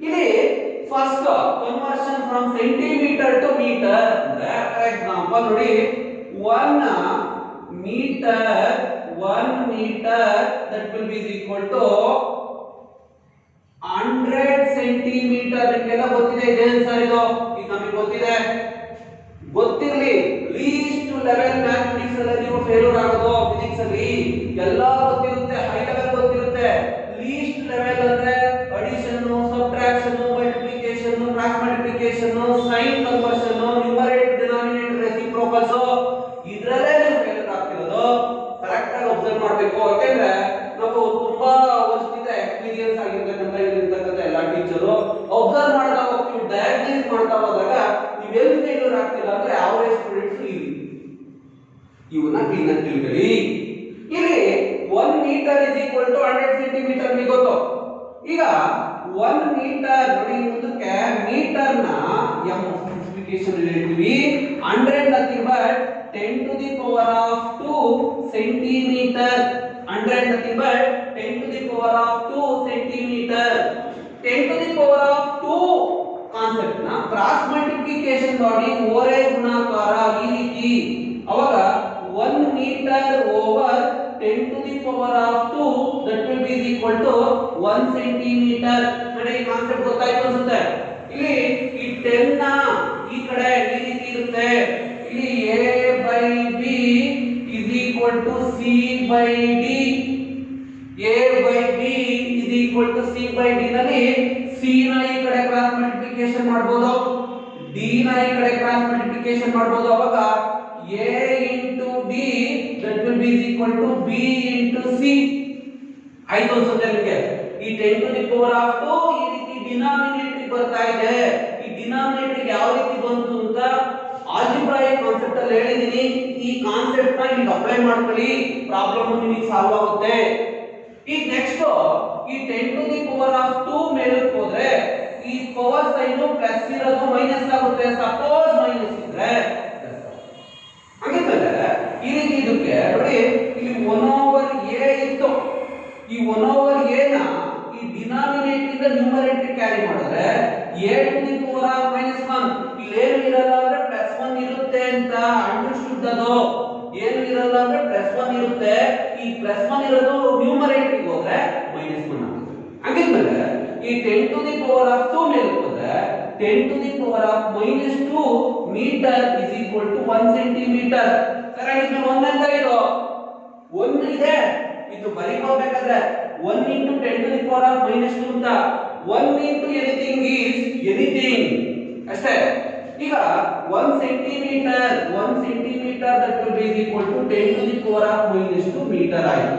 ಇಲ್ಲಿ first conversion from centimetre to metre ಅಂದ್ರೆ ಫಾರ್ ಎಕ್ಸಾಂಪಲ್ ನೋಡಿ 1 meter that will be equal to 100 centimeter. ನಿಮಗೆಲ್ಲ ಗೊತ್ತಿದೆ ಇದೇನು ಸರ್ ಇದು? ಈಗ ನಮಗೆ ಗೊತ್ತಿದೆ. ಗೊತ್ತಿರಲಿ, ಲೀಸ್ಟ್ ಲೆವೆಲ್ ಮ್ಯಾಥಮೆಟಿಕ್ಸ್ ಅಲ್ಲಿ ನೀವು ಫೇಲ್ಯೂರ್ ಆಗೋದು ಫಿಸಿಕ್ಸ್ ಅಲ್ಲಿ. ಎಲ್ಲ ಗೊತ್ತಿರುತ್ತೆ, ಹೈ ಲೆವೆಲ್ ಗೊತ್ತಿರುತ್ತೆ. ಲೀಸ್ಟ್ ಲೆವೆಲ್ ಅಂದ್ರೆ addition, subtraction, multiplication, cross multiplication, sign conversion, numerator denominator reciprocals, ಇದರಲ್ಲೇ ನೀವು ಫೇಲ್ಯೂರ್ ಆಗ್ತಿರೋದು. ಕರೆಕ್ಟ್ ಆಗಿ ಅಬ್ಸರ್ವ್ ಮಾಡಬೇಕು. ಯಾಕಂದ್ರೆ ನಾವು ತುಂಬಾ ವರ್ಷದಿಂದ ಎಕ್ಸ್ಪೀರಿಯನ್ಸ್ ಆಗಿರ್ತಕ್ಕಂಥ ಇಲ್ಲಿರ್ತಕ್ಕಂಥ ಎಲ್ಲ ಟೀಚರು ಅಬ್ಸರ್ವ್ ಮಾಡ್ತಾ ಹೋಗ್ತೀವಿ, ಡಯಾಗ್ನೈಸ್ ಮಾಡ್ತಾ ಹೋದಾಗ ನೀವೆಲ್ಲಿ ಫೇಲ್ಯೂರ್ ಆಗ್ತಿಲ್ಲ ಅಂದ್ರೆ ಅವರೇಜ್ ಸ್ಟೂಡೆಂಟ್ಸ್ ಇವನ್ನ ಕ್ಲೀನ್ ಆಗಿ ತಿಳ್ಕೊಳ್ಳಿ. ಇಲ್ಲಿ 1 metre is equal to 100 centimetre ನಿಮಗೆ ಗೊತ್ತು. ಈಗ 1 ಮೀಟರ್ ನೋಡಿ, ಮುಂದಕ್ಕೆ ಮೀಟರ್ ನ ಎಂ ಸ್ಪೆಸಿಫಿಕೇಶನ್ ಹೇಳ್ತೀವಿ. 100 nothing but 10 to the power of 2 centimeter. 100 nothing but 10 to the power of 2 centimeter. 10 to the power of 2 concept ನ ಕ್ರಾಸ್ ಮಲ್ಟಿಪ್ಲಿಕೇಶನ್ ಮಾಡಿ ಓರೆ ಗುಣಾಕಾರ ಈ ರೀತಿ. ಅವಾಗ 1 metre over 10 to the power of 2 that will be equal to 1 centimeter. ನೋಡಿ ಕಾನ್ಸೆಪ್ಟ್ ಗೊತ್ತಾಯ್ತು ಅನ್ಸುತ್ತೆ. ಇಲ್ಲಿ ಈ 10 ನ ಈ ಕಡೆ ಈ ರೀತಿ ಇರುತ್ತೆ. ಇಲ್ಲಿ a by b is equal to c by d. a by b is equal to c by d ನಲ್ಲಿ c ನ ಈ ಕಡೆ ಕ್ರಾಸ್ ಮಲ್ಟಿಪ್ಲಿಕೇಶನ್ ಮಾಡಬಹುದು, d ನ ಈ ಕಡೆ ಕ್ರಾಸ್ ಮಲ್ಟಿಪ್ಲಿಕೇಶನ್ ಮಾಡಬಹುದು. ಅವಾಗ a into d that will be equal to b into c. ಆಯ್ತು ಅನ್ಸುತ್ತೆ ನಿಮಗೆ. ಈ 10 to the power of 2 ಈ ರೀತಿ ಡಿನಾಮಿನೇಟರ್ ಬರ್ತಾ ಇದೆ. ಈ ಡಿನಾಮಿನೇಟರ್ ಯಾವ ರೀತಿ ಬಂತು ಅಂತ ಆಲ್ಜಿಬ್ರಾಯಿಕ್ ಕಾನ್ಸೆಪ್ಟ್ ಅಲ್ಲಿ ಹೇಳಿದೀನಿ. ಈ ಕಾನ್ಸೆಪ್ಟ್ ನ ಈಗ ಅಪ್ಲೈ ಮಾಡ್ಕೊಳ್ಳಿ, ಪ್ರಾಬ್ಲಮ್ ನಿಮಗೆ ಸಾಲ್ವ್ ಆಗುತ್ತೆ. ಈಗ ನೆಕ್ಸ್ಟ್ ಈ 10 to the power of 2 ಮೇಲಕ್ಕೆ ಹೋದ್ರೆ ಈ ಪವರ್ ಸೈನ್ ಪ್ಲಸ್ ಇರೋದು ಮೈನಸ್ ಆಗುತ್ತೆ. ಸಪೋಸ್ ಮೈನಸ್ ಇದ್ರೆ ಹಾಗಿದ್ಮೇಲೆ ಈ ರೀತಿ ಇದಕ್ಕೆ ನೋಡಿ, ಇಲ್ಲಿ 1/a ಇತ್ತು. ಈ 1/a ನ ಈ ಡಿನಾಮಿನೇಟರ್ ಇಂದ ನ್ಯೂಮರೇಟರ್ ಕ್ಯಾರಿ ಮಾಡಿದ್ರೆ a to the power of -1 ಇಲ್ಲಿ ಏನು ಇರಲ್ಲ ಅಂದ್ರೆ +1 ಇರುತ್ತೆ ಅಂತ ಅಂಡರ್ಸ್ಟುಡ್. ಅದು ಏನು ಇರಲ್ಲ ಅಂದ್ರೆ +1 ಇರುತ್ತೆ. ಈ +1 ಇರೋದು ನ್ಯೂಮರೇಟರ್ ಗೆ ಹೋದ್ರೆ -1 ಆಗುತ್ತೆ. ಹಾಗಿದ್ಮೇಲೆ ಈ 10 to the power of 2 ಮೇಲೆ ಹೋದ್ರೆ 10 to the power of -2 metre is equal to 1 centimetre. Sir ಇದು 1 ಅಂತ ಇದು 1 ಇದೆ. ಇದು ಬರೀಬೇಕಾದ್ರೆ 1 into 10 to the power of -2 ಅಂತ 1 into anything is anything ಅಷ್ಟೇ. ಈಗ 1 centimetre that will be equal to 10 to the power of -2 metre ಆಯಿತು.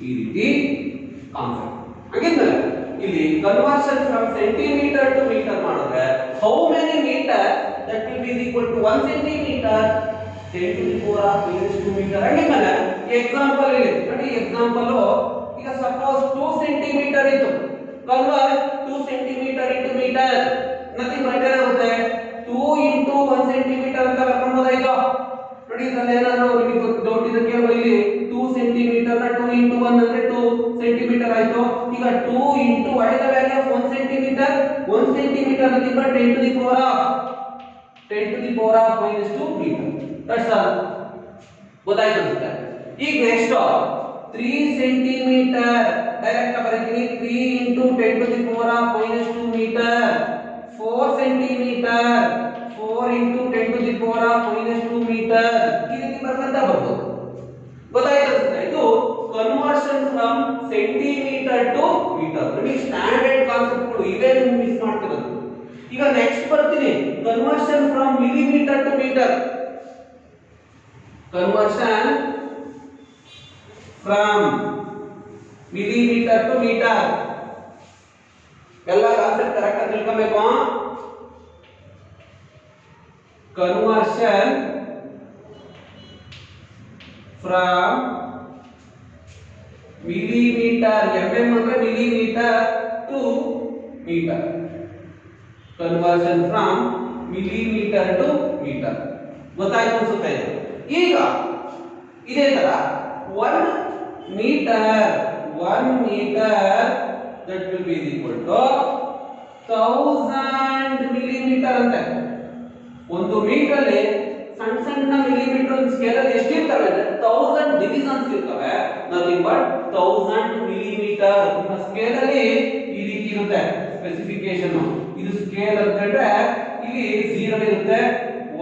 ಈ ರೀತಿ ಕಾನ್ಸೆಪ್ಟ್. ಹಾಗಿದ್ಮೇಲೆ ಇಲ್ಲಿ conversion from centimetre to metre ಮಾಡಿದ್ರೆ how many metre that will be equal to 1 centimetre 10 to the power of -2 metre. ಹಾಗಿದ್ಮೇಲೆ ಎಕ್ಸಾಂಪಲ್ ಇಲ್ಲಿ ನೋಡಿ, ಎಕ್ಸಾಂಪಲ್ ಈಗ ಸಪೋಸ್ 2 ಸೆಂಟಿಮೀಟರ್ ಇತ್ತು, convert 2 centimetre into metre, nothing but ಏನಾಗುತ್ತೆ 2 ಇಂಟು 1 ಸೆಂಟಿಮೀಟರ್ ಅಂತ ಬರ್ಕೊಂಬೋದಾಯ್ತು. ನೋಡಿ ಇದರಲ್ಲಿ ಏನಾದ್ರು ನಿಮಗೆ ಡೌಟ್ ಇದ್ರೆ ಕೇವಲ ಇಲ್ಲಿ 2 ಸೆಂಟಿಮೀಟರ್ ನ 2 ಇಂಟು 1 ಅಂದ್ರೆ 2 ಸೆಂಟಿಮೀಟರ್ ಆಯ್ತು. ಈಗ 2 into what is the value of 1 centimetre? 1 centimetre nothing but 10 to the power of -2 metre. That's all. ಗೊತ್ತಾಯ್ತು ಅನ್ಸುತ್ತೆ. ಈಗ ನೆಕ್ಸ್ಟ್ 3 ಸೆಂಟಿಮೀಟರ್ ಡೈರೆಕ್ಟ್ ಬರೀತೀನಿ, 3 into 10 to the power of -2 metre. 4 centimetre, 4 into 10 to the power of -2 metre. ಈ ರೀತಿ ಬರ್ಕೊಂತ ಬರ್ಬೋದು. ಗೊತ್ತಾಯ್ತು ಅನ್ಸುತ್ತೆ. ಇದು conversion from centimetre to metre. ನೋಡಿ ಸ್ಟ್ಯಾಂಡರ್ಡ್ ಕಾನ್ಸೆಪ್ಟ್ಗಳು ಇವೇ ನೀವು ಮಿಸ್ ಮಾಡ್ತಿರೋದು. ಈಗ ನೆಕ್ಸ್ಟ್ ಬರ್ತೀನಿ, conversion from millimetre to metre. Conversion from millimetre to metre. ಎಲ್ಲ ಕಾನ್ಸೆಪ್ಟ್ ಕರೆಕ್ಟ್ ಆಗಿ ತಿಳ್ಕೊಬೇಕು. ಕನ್ವರ್ಷನ್ ಫ್ರಮ್ ಮಿಲಿಮೀಟರ್, mm ಅಂದ್ರೆ millimetre to metre. Conversion from millimetre to metre. ಗೊತ್ತಾಯ್ತು ಅನ್ಸುತ್ತೆ. ಈಗ ಇದೇ ತರ 1 metre that will be equal to 1000 millimetre ಅಂತ. ಒಂದು ಮೀಟರ್ ಅಲ್ಲಿ ಸಣ್ಣ ಸಣ್ಣ ಮಿಲಿಮೀಟರ್ ಸ್ಕೇಲ್ ಅಲ್ಲಿ ಎಷ್ಟಿರ್ತವೆ ಅಂದ್ರೆ 1000 ಡಿವಿಷನ್ಸ್ ಇರ್ತವೆ. Nothing but 1000 millimetre. ನಿಮ್ಮ ಸ್ಕೇಲ್ ಅಲ್ಲಿ ಈ ರೀತಿ ಇರುತ್ತೆ ಸ್ಪೆಸಿಫಿಕೇಶನ್. ಇದು ಸ್ಕೇಲ್ ಅಂತಂದ್ರೆ ಇಲ್ಲಿ 0 ಇರುತ್ತೆ,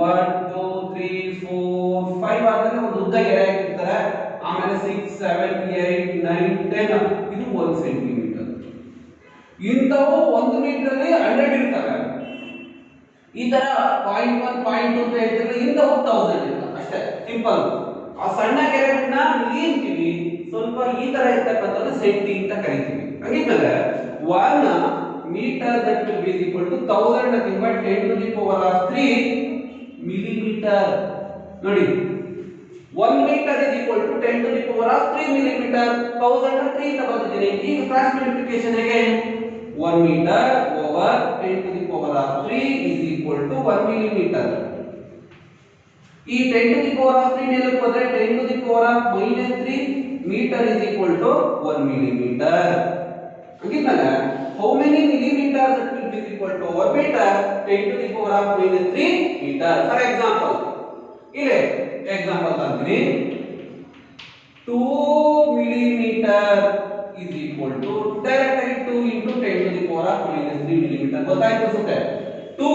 1 2 3 4 5 ಆದ್ರೆ ಒಂದು ಉದ್ದ ಗೆರೆ ಹಾಕಿರ್ತಾರೆ. ಆಮೇಲೆ 6 7 8 9 10 ಇದು 1 ಸೆಂಟಿಮೀಟರ್. ಇಂಥವು 1 ಮೀಟರ್ ಅಲ್ಲಿ 100 ಇರ್ತವೆ. ಈ ತರ 0.1 0.2 ಅಂತ ಹೇಳ್ತಿದ್ರೆ ಇಂಥವು 1000 ಇರ್ತವೆ. ಅಷ್ಟೇ ಸಿಂಪಲ್. ಆ ಸಣ್ಣ ಗೆರೆಗಳನ್ನ ಮಿಲಿ ಅಂತೀವಿ, ಸ್ವಲ್ಪ ಈ ತರ ಇರ್ತಕ್ಕಂಥದ್ದು ಸೆಂಟಿ ಅಂತ ಕರಿತೀವಿ. ಹಾಗಿದ್ಮೇಲೆ 1 metre that will be equal to 1000 nothing but 10 to the power of 3 millimeter. ನೋಡಿ 1 meter is equal to 10 to the power of 3 millimeter. 1000 ನ 3 ಅಂತ ಬರ್ತಿದ್ದೀನಿ. ಈಗ ಕ್ರಾಸ್ ಮಲ್ಟಿಪ್ಲಿಕೇಶನ್ ಹೇಗೆ? 1 meter over 10 to the power of 3 is equal to 1 millimeter. ಈ 10 to the power of 3 ಮೇಲೆ ಹೋದ್ರೆ 10 to the power of -3 meter is equal to 1 millimeter. ಹಾಗಿದ್ಮೇಲೆ how many millimeters that will be equal to 1 meter? 10 to the power of -3 meter. For example, ಇಲ್ಲಿ ಎಕ್ಸಾಂಪಲ್ ತಂತೀನಿ. 2 millimeter is equal to direct ಆಗಿ 2 into 10 to the power of -3 millimeter. ಗೊತ್ತಾಯ್ತು ಅನ್ಸುತ್ತೆ. 2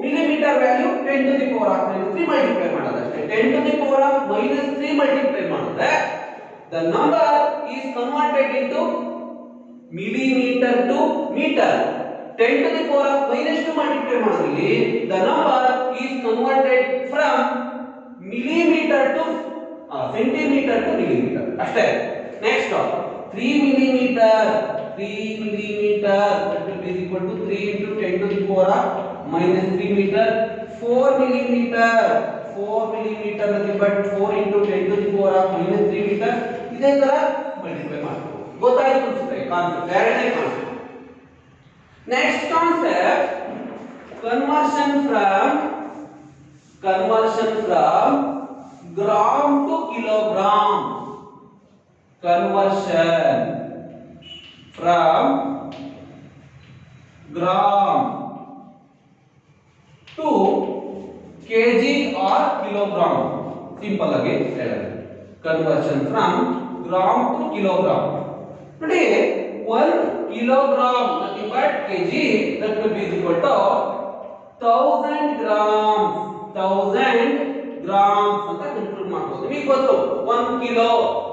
millimeter value 10 to the power of -3 multiply ಮಾಡೋದಷ್ಟೇ. 10 to the power of -3 multiply ಮಾಡಿದ್ರೆ the number is converted into millimeter to meter. 10 to the power of -2 multiply ಮಾಡಿದ್ರೆ the number is converted from millimeter to centimeter to millimeter. ಅಷ್ಟೇ. next 3 millimeter that will be equal to 3 into 10 to the power of -3 meter. 4 millimeter nothing but 4 into 10 to the power of -3 meter. ಇದೇ ತರ ಮಲ್ಟಿಪ್ಲೈ ಮಾಡ್ತೀವಿ. ಗೊತ್ತಾಯ್ತು ಅನ್ಸುತ್ತೆ ಕಾನ್ಸೆಪ್ಟ್. ಎರಡನೇ concept. Next concept conversion from gram to kilogram. Conversion from gram to KG or kilogram. Simple ಆಗಿ ಹೇಳೋದು conversion from gram to kilogram. ನೋಡಿ 1 kilogram nothing but kg that will be equal to 1000 grams. 1000 grams ಅಂತ ಕಂಪ್ಯೂಟ್ ಮಾಡಬಹುದು. ನಿಮಗೆ ಗೊತ್ತು 1 ಕಿಲೋ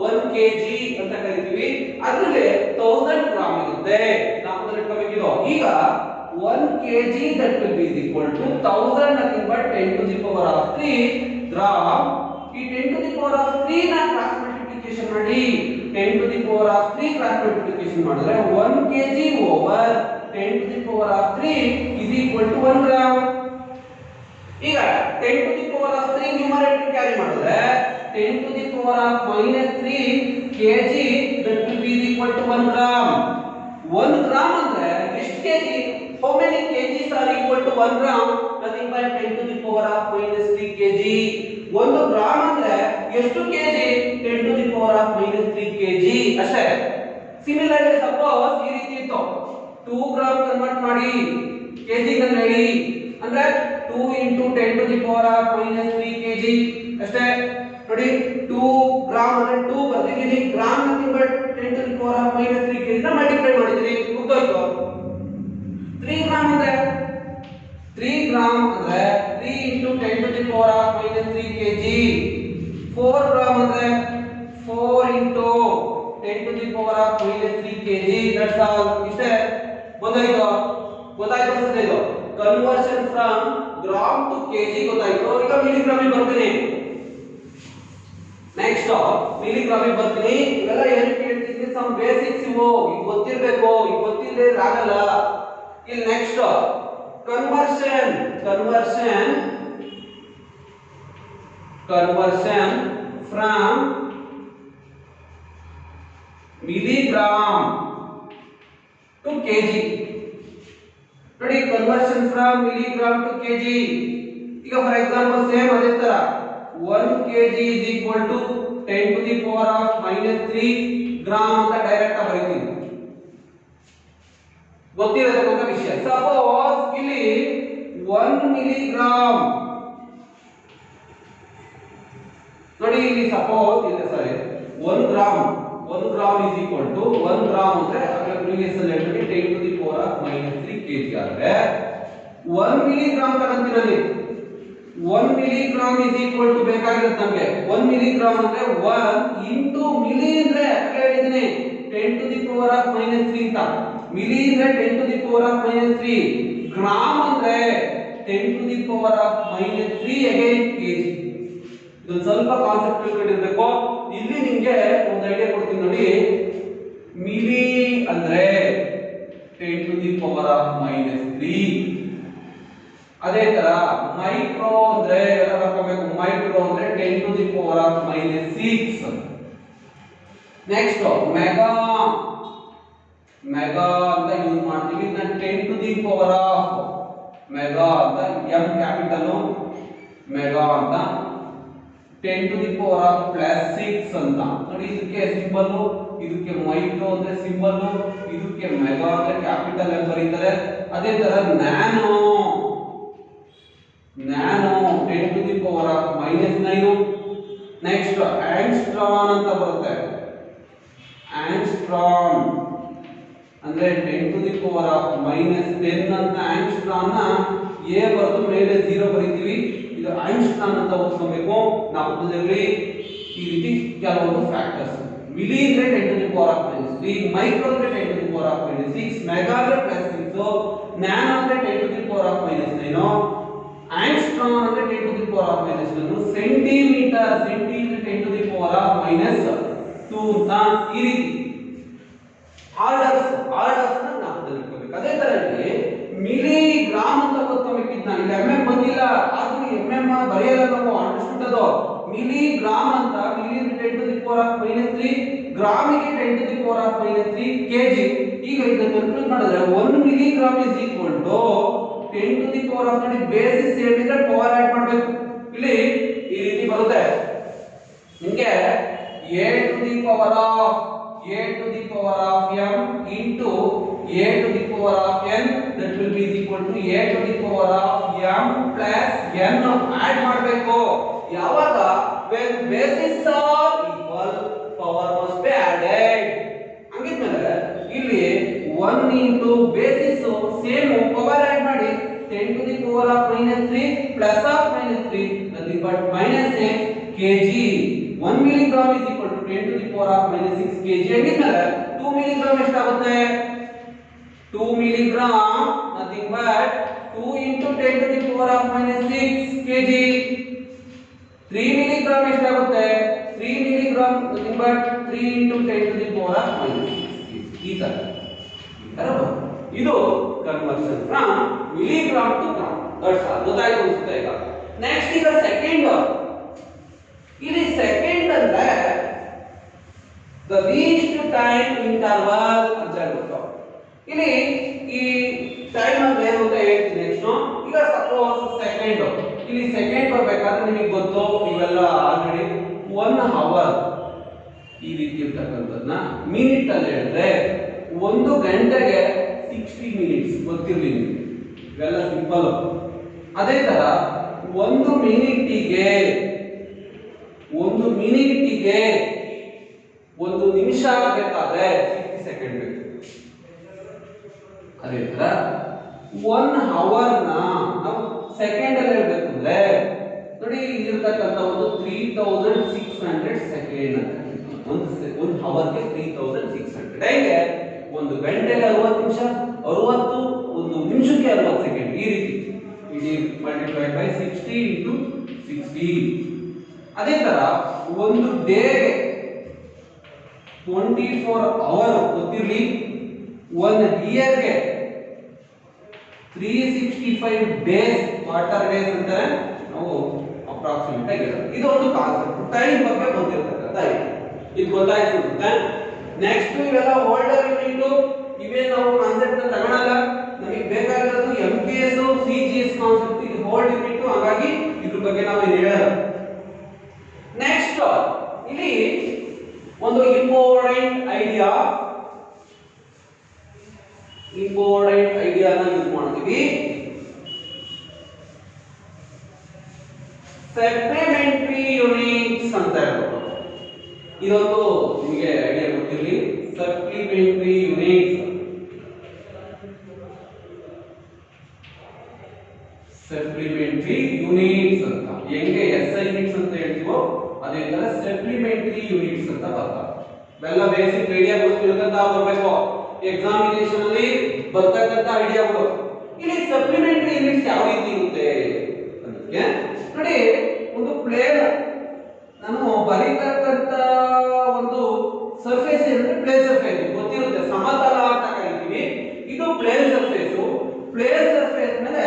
1 kg ಅಂತ ಕರಿತೀವಿ. ಅದರಲ್ಲಿ 1000 ಗ್ರಾಮ್ ಇರುತ್ತೆ. ನಾವು ಅದನ್ನ ಇಟ್ಕೋಬೇಕಿದು. ಈಗ 1 kg that will be equal to 1000 nothing but 10 to the power of 3 gram. ಈ 10 to the power of 3 ನ ಕ್ರಾಸ್ ಮಲ್ಟಿಪ್ಲಿಕೇಶನ್ ಮಾಡಿ 10 to the power of 3 cross multiplication simplification ಮಾಡಿದ್ರೆ 1 kg over 10 to the power of 3 is equal to 1 gram. ಈಗ 10 to the power of 3 numerator carry ಮಾಡಿದ್ರೆ 10 to the power of minus 3 kg that will be equal to 1 gram. 1 gram ಅಂದ್ರೆ ಎಷ್ಟು kg? How many kgs are equal to 1 gram? Nothing but 10 to the power of minus 3 kg. 1 gram ಅಂದ್ರೆ ಎಷ್ಟು kg? 10 to the power of minus 3 kg ಅಷ್ಟೇ. ಸಿಮಿಲರ್ಲಿ ಸಪೋಸ್ ಈ ರೀತಿ ಇತ್ತು, 2 ಗ್ರಾಮ್ ಕನ್ವರ್ಟ್ ಮಾಡಿ kg ಗೆ ಹೇಳಿ ಅಂದ್ರೆ 2 into 10 to the power of minus 3 kg ಅಷ್ಟೇ. ನೋಡಿ 2 ಗ್ರಾಮ್ ಅಂದ್ರೆ 2 ಬರ್ತಿದ್ದೀನಿ, gram nothing but 10 to the power of minus 3 kg ನ ಮಲ್ಟಿಪ್ಲೈ ಮಾಡಿದ್ದೀನಿ, ಮುಗಿದೋಯ್ತು. 3 ಗ್ರಾಮ್ ಅಂದ್ರೆ 3 ಗ್ರಾಮ್ ಅಂದ್ರೆ 3 into 10 to the power of minus 3 kg. 4 gram ಅಂದ್ರೆ 4 into 10 to the power of minus 3 kg. That's all. ಇಷ್ಟೇ. ಗೊತ್ತಾಯ್ತು ಅನ್ಸುತ್ತೆ ಇದು. Conversion from gram to KG ಗೊತ್ತಾಯ್ತು. ಈಗ ಮಿಲಿಗ್ರಾಮಿಗೆ ಬರ್ತೀನಿ. ನೆಕ್ಸ್ಟ್ ಮಿಲಿಗ್ರಾಮಿಗೆ ಬರ್ತೀನಿ. ಇವೆಲ್ಲ ಏನು ಕೇಳ್ತಿದ್ದೀನಿ, ಸಮ್ ಬೇಸಿಕ್ಸ್ ಇವು, ಈಗ ಗೊತ್ತಿರಬೇಕು, ಈಗ ಗೊತ್ತಿಲ್ಲದೆ ಆಗಲ್ಲ. ಇಲ್ಲಿ next conversion from milligram to KG. ನೋಡಿ conversion from milligram to KG. ಈಗ ಫಾರ್ ಎಕ್ಸಾಂಪಲ್ ಸೇಮ್ ಅದೇ ತರ 1 kg is equal to 10 to the power of minus 3 gram ಅಂತ ಡೈರೆಕ್ಟ್ ಆಗಿ ಬರೀತೀನಿ, ಗೊತ್ತಿರತಕ್ಕಂಥ ವಿಷಯ. ಸಪೋಸ್ ಇಲ್ಲಿ 1 ಮಿಲಿಗ್ರಾಮ್ ನೋಡಿ, ಇಲ್ಲಿ ಸಪೋಸ್ ಇಲ್ಲ ಸಾರಿ 1 gram is equal to 1 gram ಅಂದ್ರೆ ಪ್ರೀವಿಯಸ್ ಅಲ್ಲಿ ಹೇಳ್ಬಿಟ್ಟು 10 to the power of minus 3 kg ಆದ್ರೆ 1 ಮಿಲಿಗ್ರಾಮ್ ತಗೊಂತೀನಿ. 1 ಮಿಲಿಗ್ರಾಮ್ is equal to ಬೇಕಾಗಿರುತ್ತೆ ನಮಗೆ 1 ಮಿಲಿಗ್ರಾಮ್ ಅಂದ್ರೆ 1 into ಮಿಲಿ ಅಂದ್ರೆ ಹೇಳಿದ್ದೀನಿ 10 to the power of minus 3 ಅಂತ. ಮಿಲಿ ಅಂದ್ರೆ 10 to the power of minus 3, gram ಅಂದ್ರೆ 10 to the power of minus 3 again kg. ಇದು ಸ್ವಲ್ಪ ಕಾನ್ಸೆಪ್ಟ್ ತಿಳ್ಕೊಂಡಿರಬೇಕು. ಇಲ್ಲಿ ನಿಮಗೆ ಒಂದು ಐಡಿಯಾ ಕೊಡ್ತೀನಿ ನೋಡಿ. ಮಿಲಿ ಅಂದ್ರೆ 10 to the power of minus 3. ಅದೇ ತರ ಮೈಕ್ರೋ ಅಂದ್ರೆ ಎಲ್ಲ ಬರ್ಕೋಬೇಕು. ಮೈಕ್ರೋ ಅಂದ್ರೆ 10 to the power of minus 6. Next mega ಅಂತ ಯೂಸ್ ಮಾಡ್ತೀವಿ. ಇದನ್ನ 10 to the power of mega ಅಂತ, ಎಂ ಕ್ಯಾಪಿಟಲ್ ಮೆಗಾ ಅಂತ, 10 to the power of plus 6 ಅಂತ. ನೋಡಿ ಇದಕ್ಕೆ ಸಿಂಬಲ್, ಇದಕ್ಕೆ ಮೈಕ್ರೋ ಅಂದ್ರೆ ಸಿಂಬಲ್, ಇದಕ್ಕೆ ಮೆಗಾ ಅಂದ್ರೆ ಕ್ಯಾಪಿಟಲ್ ಎಂ ಬರೀತಾರೆ. ಅದೇ ತರ nano 10 to the power of minus 9. Next angstrom ಅಂತ ಬರುತ್ತೆ. ಆಂಗ್ಸ್ಟ್ರಾನ್ ಅಂದ್ರೆ 10 to the power of minus 10 ಅಂತ. ಆಂಗ್ಸ್ಟ್ರಾನ್ ನ ಎ ಬರೆದು ಮೇಲೆ 0 ಬರೀತೀವಿ. ಇದು ಆಂಗ್ಸ್ಟ್ರಾನ್ ಅಂತ ಓದ್ಕೋಬೇಕು ನಾವು ಓದಿದ್ರಲ್ಲಿ. ಈ ರೀತಿ ಕೆಲವೊಂದು ಫ್ಯಾಕ್ಟರ್ಸ್. ಮಿಲಿ ಅಂದ್ರೆ 10 to the power of minus 3, micro ಅಂದ್ರೆ 10 to the power of minus 6, mega ಅಂದ್ರೆ plus 6, ನ್ಯಾನೋ ಅಂದ್ರೆ 10 to the power of minus 9, ಆಂಗ್ಸ್ಟ್ರಾನ್ ಅಂದ್ರೆ 10 to the power of minus 1, centimetre 10 to the power of minus 2 ಅಂತ. ಈ ರೀತಿ ಆರ್ಡರ್ಸ್ ನಾವು ತಿಳ್ಕೋಬೇಕು. ಅದೇ ತರ ಇಲ್ಲಿ ಮಿಲಿ ಗ್ರಾಮ್ ಅಂತ ಗೊತ್ತಬೇಕಿತ್ತು. ನಾನು ಇಲ್ಲಿ ಎಂಎಂ ಬಂದಿಲ್ಲ, ಆದ್ರೂ ಎಂಎಂ ಬರೆಯಲ್ಲ ನಾವು, ಅಂಡರ್ಸ್ಟುಡ್ ಅದು. ಮಿಲಿ ಗ್ರಾಮ್ ಅಂತ, milli 10 to the power of minus 3, ಗ್ರಾಮಿಗೆ 10 to the power of minus 3 kg. ಈಗ ಇದನ್ನ ಕನ್ಕ್ಲೂಡ್ ಮಾಡಿದ್ರೆ 1 milligram is equal to 10 to the power of, ನೋಡಿ ಬೇಸಿಸ್ ಸೇಮ್ ಇದ್ರೆ ಪವರ್ ಆಡ್ ಮಾಡಬೇಕು. ಇಲ್ಲಿ ಈ ರೀತಿ ಬರುತ್ತೆ ನಿಮಗೆ a to the power of m into a to the power of n, that will be equal to a to the power of m plus n add ಮಾಡಬೇಕು. ಯಾವಾಗ when bases are equal power must be added. ಹಂಗಿದ್ಮೇಲೆ ಇಲ್ಲಿ 1 into basis same power add ಮಾಡಿ 10 to the power of minus 3 plus of minus 3, nothing but minus 8 kg. 1 milligram is equal to 10 to the power of minus 6 kg. ಹಂಗಿದ್ಮೇಲೆ 2 milligram ಎಷ್ಟಾಗುತ್ತೆ? 2 milligram nothing but 2 into 10 to the power of minus 6 kg. 3 milligram ಎಷ್ಟಾಗುತ್ತೆ? 3 milligram nothing but 3 into 10 to the power of minus 6 kg. ಈ ತರ ಇದು conversion from milligram to gram. That's all. ಗೊತ್ತಾಯ್ತು ಅನ್ಸುತ್ತೆ ಈಗ. ನೆಕ್ಸ್ಟ್ ಈಗ ಸೆಕೆಂಡ್. ಇಲ್ಲಿ ಸೆಕೆಂಡ್ ಅಂದ್ರೆ ದ ಲೀಸ್ಟ್ ಟೈಮ್ ಇಂಟರ್ವಲ್ ಅಂತ ಹೇಳ್ಬಿಟ್ಟು ಇಲ್ಲಿ ಈ ಟೈಮ್ ಅಂದ್ರೆ ಏನು ಅಂತ ಹೇಳ್ತೀನಿ ನೆಕ್ಸ್ಟ್. ಈಗ ಸಪೋಸ್ ಸೆಕೆಂಡ್, ಇಲ್ಲಿ ಸೆಕೆಂಡ್ ಬರ್ಬೇಕಾದ್ರೆ ನಿಮಗೆ ಗೊತ್ತು ಇವೆಲ್ಲ ಆಲ್ರೆಡಿ 1 ಅವರ್ ಈ ರೀತಿ ಇರ್ತಕ್ಕಂಥದ್ದನ್ನ ಮಿನಿಟ್ ಅಲ್ಲಿ ಹೇಳಿದ್ರೆ 1 ಗಂಟೆಗೆ 60 ಮಿನಿಟ್ಸ್ ಗೊತ್ತಿರಲಿ ನಿಮಗೆ, ಇವೆಲ್ಲ ಸಿಂಪಲ್. ಅದೇ ತರ 1 ಮಿನಿಟಿಗೆ 1 ನಿಮಿಷ ಬೇಕಾದ್ರೆ 60 ಸೆಕೆಂಡ್ ಬೇಕು. ಅದೇ ತರ 1 ಅವರ್ ನಾವು ಸೆಕೆಂಡ್ ಅಲ್ಲಿ ಹೇಳ್ಬೇಕು ಅಂದ್ರೆ ನೋಡಿ ಇಲ್ಲಿರ್ತಕ್ಕಂಥ ಒಂದು 3600 ಸೆಕೆಂಡ್ ಅಂತ. ಒಂದು ಅವರ್ಗೆ 3600. ಹೇಗೆ 1 ಗಂಟೆಗೆ 60 ನಿಮಿಷ, 60 1 ನಿಮಿಷಕ್ಕೆ 60 ಸೆಕೆಂಡ್, ಈ ರೀತಿ ಇದು ಮಲ್ಟಿಪ್ಲೈಡ್ ಬೈ 60 into 60. ಅದೇ ತರ ಒಂದು ಡೇಗೆ 24 ಅವರ್ ಗೊತ್ತಿರಲಿ. 1 ಇಯರ್ಗೆ 365 ಡೇಸ್, ಕ್ವಾರ್ಟರ್ ಡೇಸ್ ಅಂತಾರೆ ನಾವು ಅಪ್ರಾಕ್ಸಿಮೇಟ್ ಆಗಿ. ಇದು ಒಂದು ಕಾನ್ಸೆಪ್ಟ್ ಟೈಮ್ ಬಗ್ಗೆ ಬಂದಿರತಕ್ಕಂತ ಇದು ಗೊತ್ತಾಯ್ತು. ನೆಕ್ಸ್ಟ್ ಇವೆಲ್ಲ ಹೋಲ್ಡರ್ ಯೂನಿಟ್, ಇವೇ ನಾವು ಕಾನ್ಸೆಪ್ಟ್ ತಗೊಳಲ್ಲ. ನಮಗೆ ಬೇಕಾಗಿರೋದು MKS CGS ಕಾನ್ಸೆಪ್ಟ್, ಇದು ಹೋಲ್ಡ್ ಯೂನಿಟ್, ಹಾಗಾಗಿ ಇದ್ರ ಬಗ್ಗೆ ನಾವು ಹೇಳಲ್ಲ. ನೆಕ್ಸ್ಟ್ ಇಲ್ಲಿ ಒಂದು ಇಂಪಾರ್ಟೆಂಟ್ ಐಡಿಯಾನ ಯೂಸ್ ಮಾಡ್ತೀವಿ. ಸಪ್ಲಿಮೆಂಟರಿ ಯೂನಿಟ್ಸ್ ಅಂತ ಹೇಳ್ಬೋದು. ಇದೊಂದು ನಿಮಗೆ ಐಡಿಯಾ ಗೊತ್ತಿರಲಿ. ಸಪ್ಲಿಮೆಂಟರಿ ಯೂನಿಟ್ಸ್ ಅಂತ ಹೆಂಗೆ SI ಯೂನಿಟ್ಸ್ ಅಂತ ಹೇಳ್ತೀವೋ ಅದೇ ತರ ಸಪ್ಲಿಮೆಂಟರಿ ಯೂನಿಟ್ಸ್ ಅಂತ ಬರ್ತಾರೆ. ಇವೆಲ್ಲ ಬೇಸಿಕ್ ಐಡಿಯಾ ಗೊತ್ತಿರತಕ್ಕಂತ ಬರಬೇಕು ಎಕ್ಸಾಮಿನೇಷನ್ ಅಲ್ಲಿ ಬರ್ತಕ್ಕಂತ ಐಡಿಯಾಗಳು. ಇಲ್ಲಿ ಸಪ್ಲಿಮೆಂಟರಿ ಯೂನಿಟ್ಸ್ ಯಾವ ರೀತಿ ಇರುತ್ತೆ ಅದಕ್ಕೆ ನೋಡಿ. ಒಂದು ಪ್ಲೇನ್ ನಾನು ಬರೀತಕ್ಕಂತ ಒಂದು ಸರ್ಫೇಸ್ ಅಂದ್ರೆ ಪ್ಲೇನ್ ಸರ್ಫೇಸ್ ಗೊತ್ತಿರುತ್ತೆ, ಸಮತಲ ಅಂತ ಕರಿತೀವಿ. ಇದು ಪ್ಲೇನ್ ಸರ್ಫೇಸ್. ಪ್ಲೇನ್ ಸರ್ಫೇಸ್ ಮೇಲೆ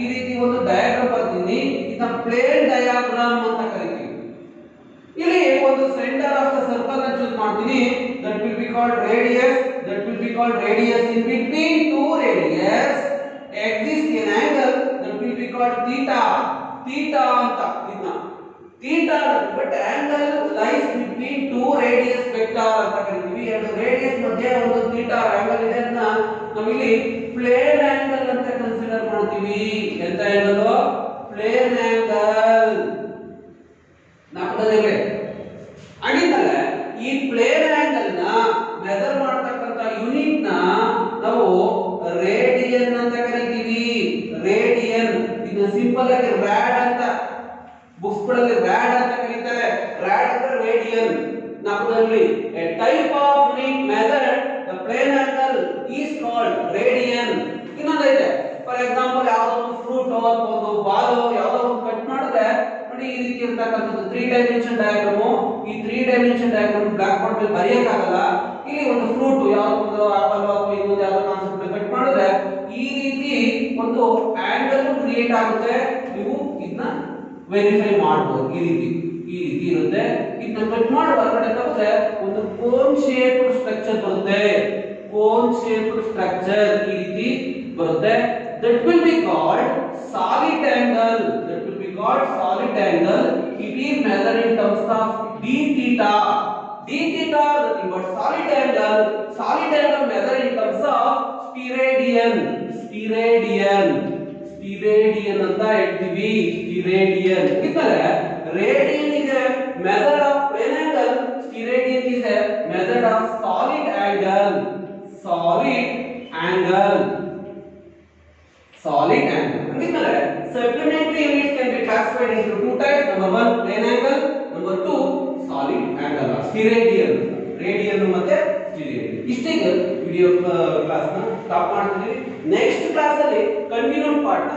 ಈ ರೀತಿ ಒಂದು ಡಯಾಗ್ರಾಮ್ ಬರ್ತೀನಿ, ಇದನ್ನ ಪ್ಲೇನ್ ಡಯಾಗ್ರಾಮ್ ಅಂತ ಕರಿತೀವಿ. ಇಲ್ಲಿ ಒಂದು ಸೆಂಟರ್ ಆಫ್ ದ ಸರ್ಕಲ್ ಅನ್ನು ಚೂಸ್ ಮಾಡ್ತೀನಿ. That will be called radius. In between two radius exists an angle that will be called theta ಅಂತ ಇದನ್ನ theta, but angle lies between two radius vector ಅಂತ ಕರಿತೀವಿ. ಎರಡು ರೇಡಿಯಸ್ ಮಧ್ಯೆ ಒಂದು theta angle ಇದೆ, ಅದನ್ನ ನಾವಿಲ್ಲಿ ಪ್ಲೇನ್ ಆಂಗಲ್ ಅಂತ ಕನ್ಸಿಡರ್ ಮಾಡ್ತೀವಿ. ಎಂತ ಆಂಗಲ್? Plane angle. ನಾಲ್ಕನೇ ಆಗಿದ್ಮೇಲೆ ಈ ಪ್ಲೇನ್ ಆಂಗಲ್ ನ ಮೆಜರ್ ಮಾಡತಕ್ಕಂತ ಯೂನಿಟ್ ನ ನಾವು ರೇಡಿಯನ್ ಅಂತ ಕರಿತೀವಿ. ರೇಡಿಯನ್ ಇದನ್ನ ಸಿಂಪಲ್ ಆಗಿ ರಾಡ್ ಅಂತ ಬುಕ್ಸ್ ಗಳಲ್ಲಿ ರಾಡ್ ಅಂತ ಕರೀತಾರೆ. ರಾಡ್ ಅಂದ್ರೆ ರೇಡಿಯನ್. ನಾಲ್ಕರಲ್ಲಿ a type of unit measured the plane angle is called radian. ಇನ್ನೊಂದೈತೆ, ಫಾರ್ ಎಕ್ಸಾಂಪಲ್ ಯಾವುದೋ ಒಂದು ಫ್ರೂಟ್ ಒಂದು ಬಾಲ್ ಯಾವುದೋ ಒಂದು ಕಟ್ ಮಾಡಿದ್ರೆ ನೋಡಿ ಈ ರೀತಿ ಇರತಕ್ಕಂಥದ್ದು 3 ಡೈಮೆನ್ಷನ್ ಡಯಾಗ್ರಾಮ್. ಈ 3 ಡೈಮೆನ್ಷನ್ ಡಯಾಗ್ರಾಮ್ ಬ್ಲಾಕ್ ಬೋರ್ಡ್ ಮೇಲೆ ಬರೆಯಕ್ಕಾಗಲ್ಲ. ಇಲ್ಲಿ ಒಂದು ಫ್ರೂಟ್ ಯಾವುದೋ ಒಂದು ಆಪಲ್ ಅಥವಾ ಇನ್ನೊಂದು ಯಾವುದೋ ಕಾನ್ಸೆಪ್ಟ್ ಕಟ್ ಮಾಡಿದ್ರೆ ಈ ರೀತಿ ಒಂದು ಆಂಗಲ್ ಕ್ರಿಯೇಟ್ ಆಗುತ್ತೆ. ನೀವು ಇದನ್ನ ವೆರಿಫೈ ಮಾಡಬಹುದು. ಈ ರೀತಿ ಇರುತ್ತೆ. ಇದನ್ನ ಕಟ್ ಮಾಡಿ ಹೊರಗಡೆ ತೆಗೆದ್ರೆ ಒಂದು ಕೋನ್ ಶೇಪ್ಡ್ ಸ್ಟ್ರಕ್ಚರ್ ಬರುತ್ತೆ. ಕೋನ್ ಶೇಪ್ಡ್ ಸ್ಟ್ರಕ್ಚರ್ ಈ ರೀತಿ ಬರುತ್ತೆ. that will be called solid angle. It is measured in terms of d theta. Nothing but solid angle measured in terms of steradian ಅಂತ ಹೇಳ್ತೀವಿ. steradian ಇದ್ದರೆ radian is a measure of plane angle, steradian is a measure of solid angle. ಅಂದಿದ್ಮೇಲೆ supplementary units can be classified into two types. Number 1 plane angle, number 2 solid angle. steradian, radian ಮತ್ತೆ steradian. ಇಷ್ಟೇ ವಿಡಿಯೋ ಕ್ಲಾಸ್ ನ ಸ್ಟಾಪ್ ಮಾಡ್ತೀವಿ. ನೆಕ್ಸ್ಟ್ ಕ್ಲಾಸ್ ಅಲ್ಲಿ ಕಂಟಿನ್ಯೂ ಪಾರ್ಟ್ ನ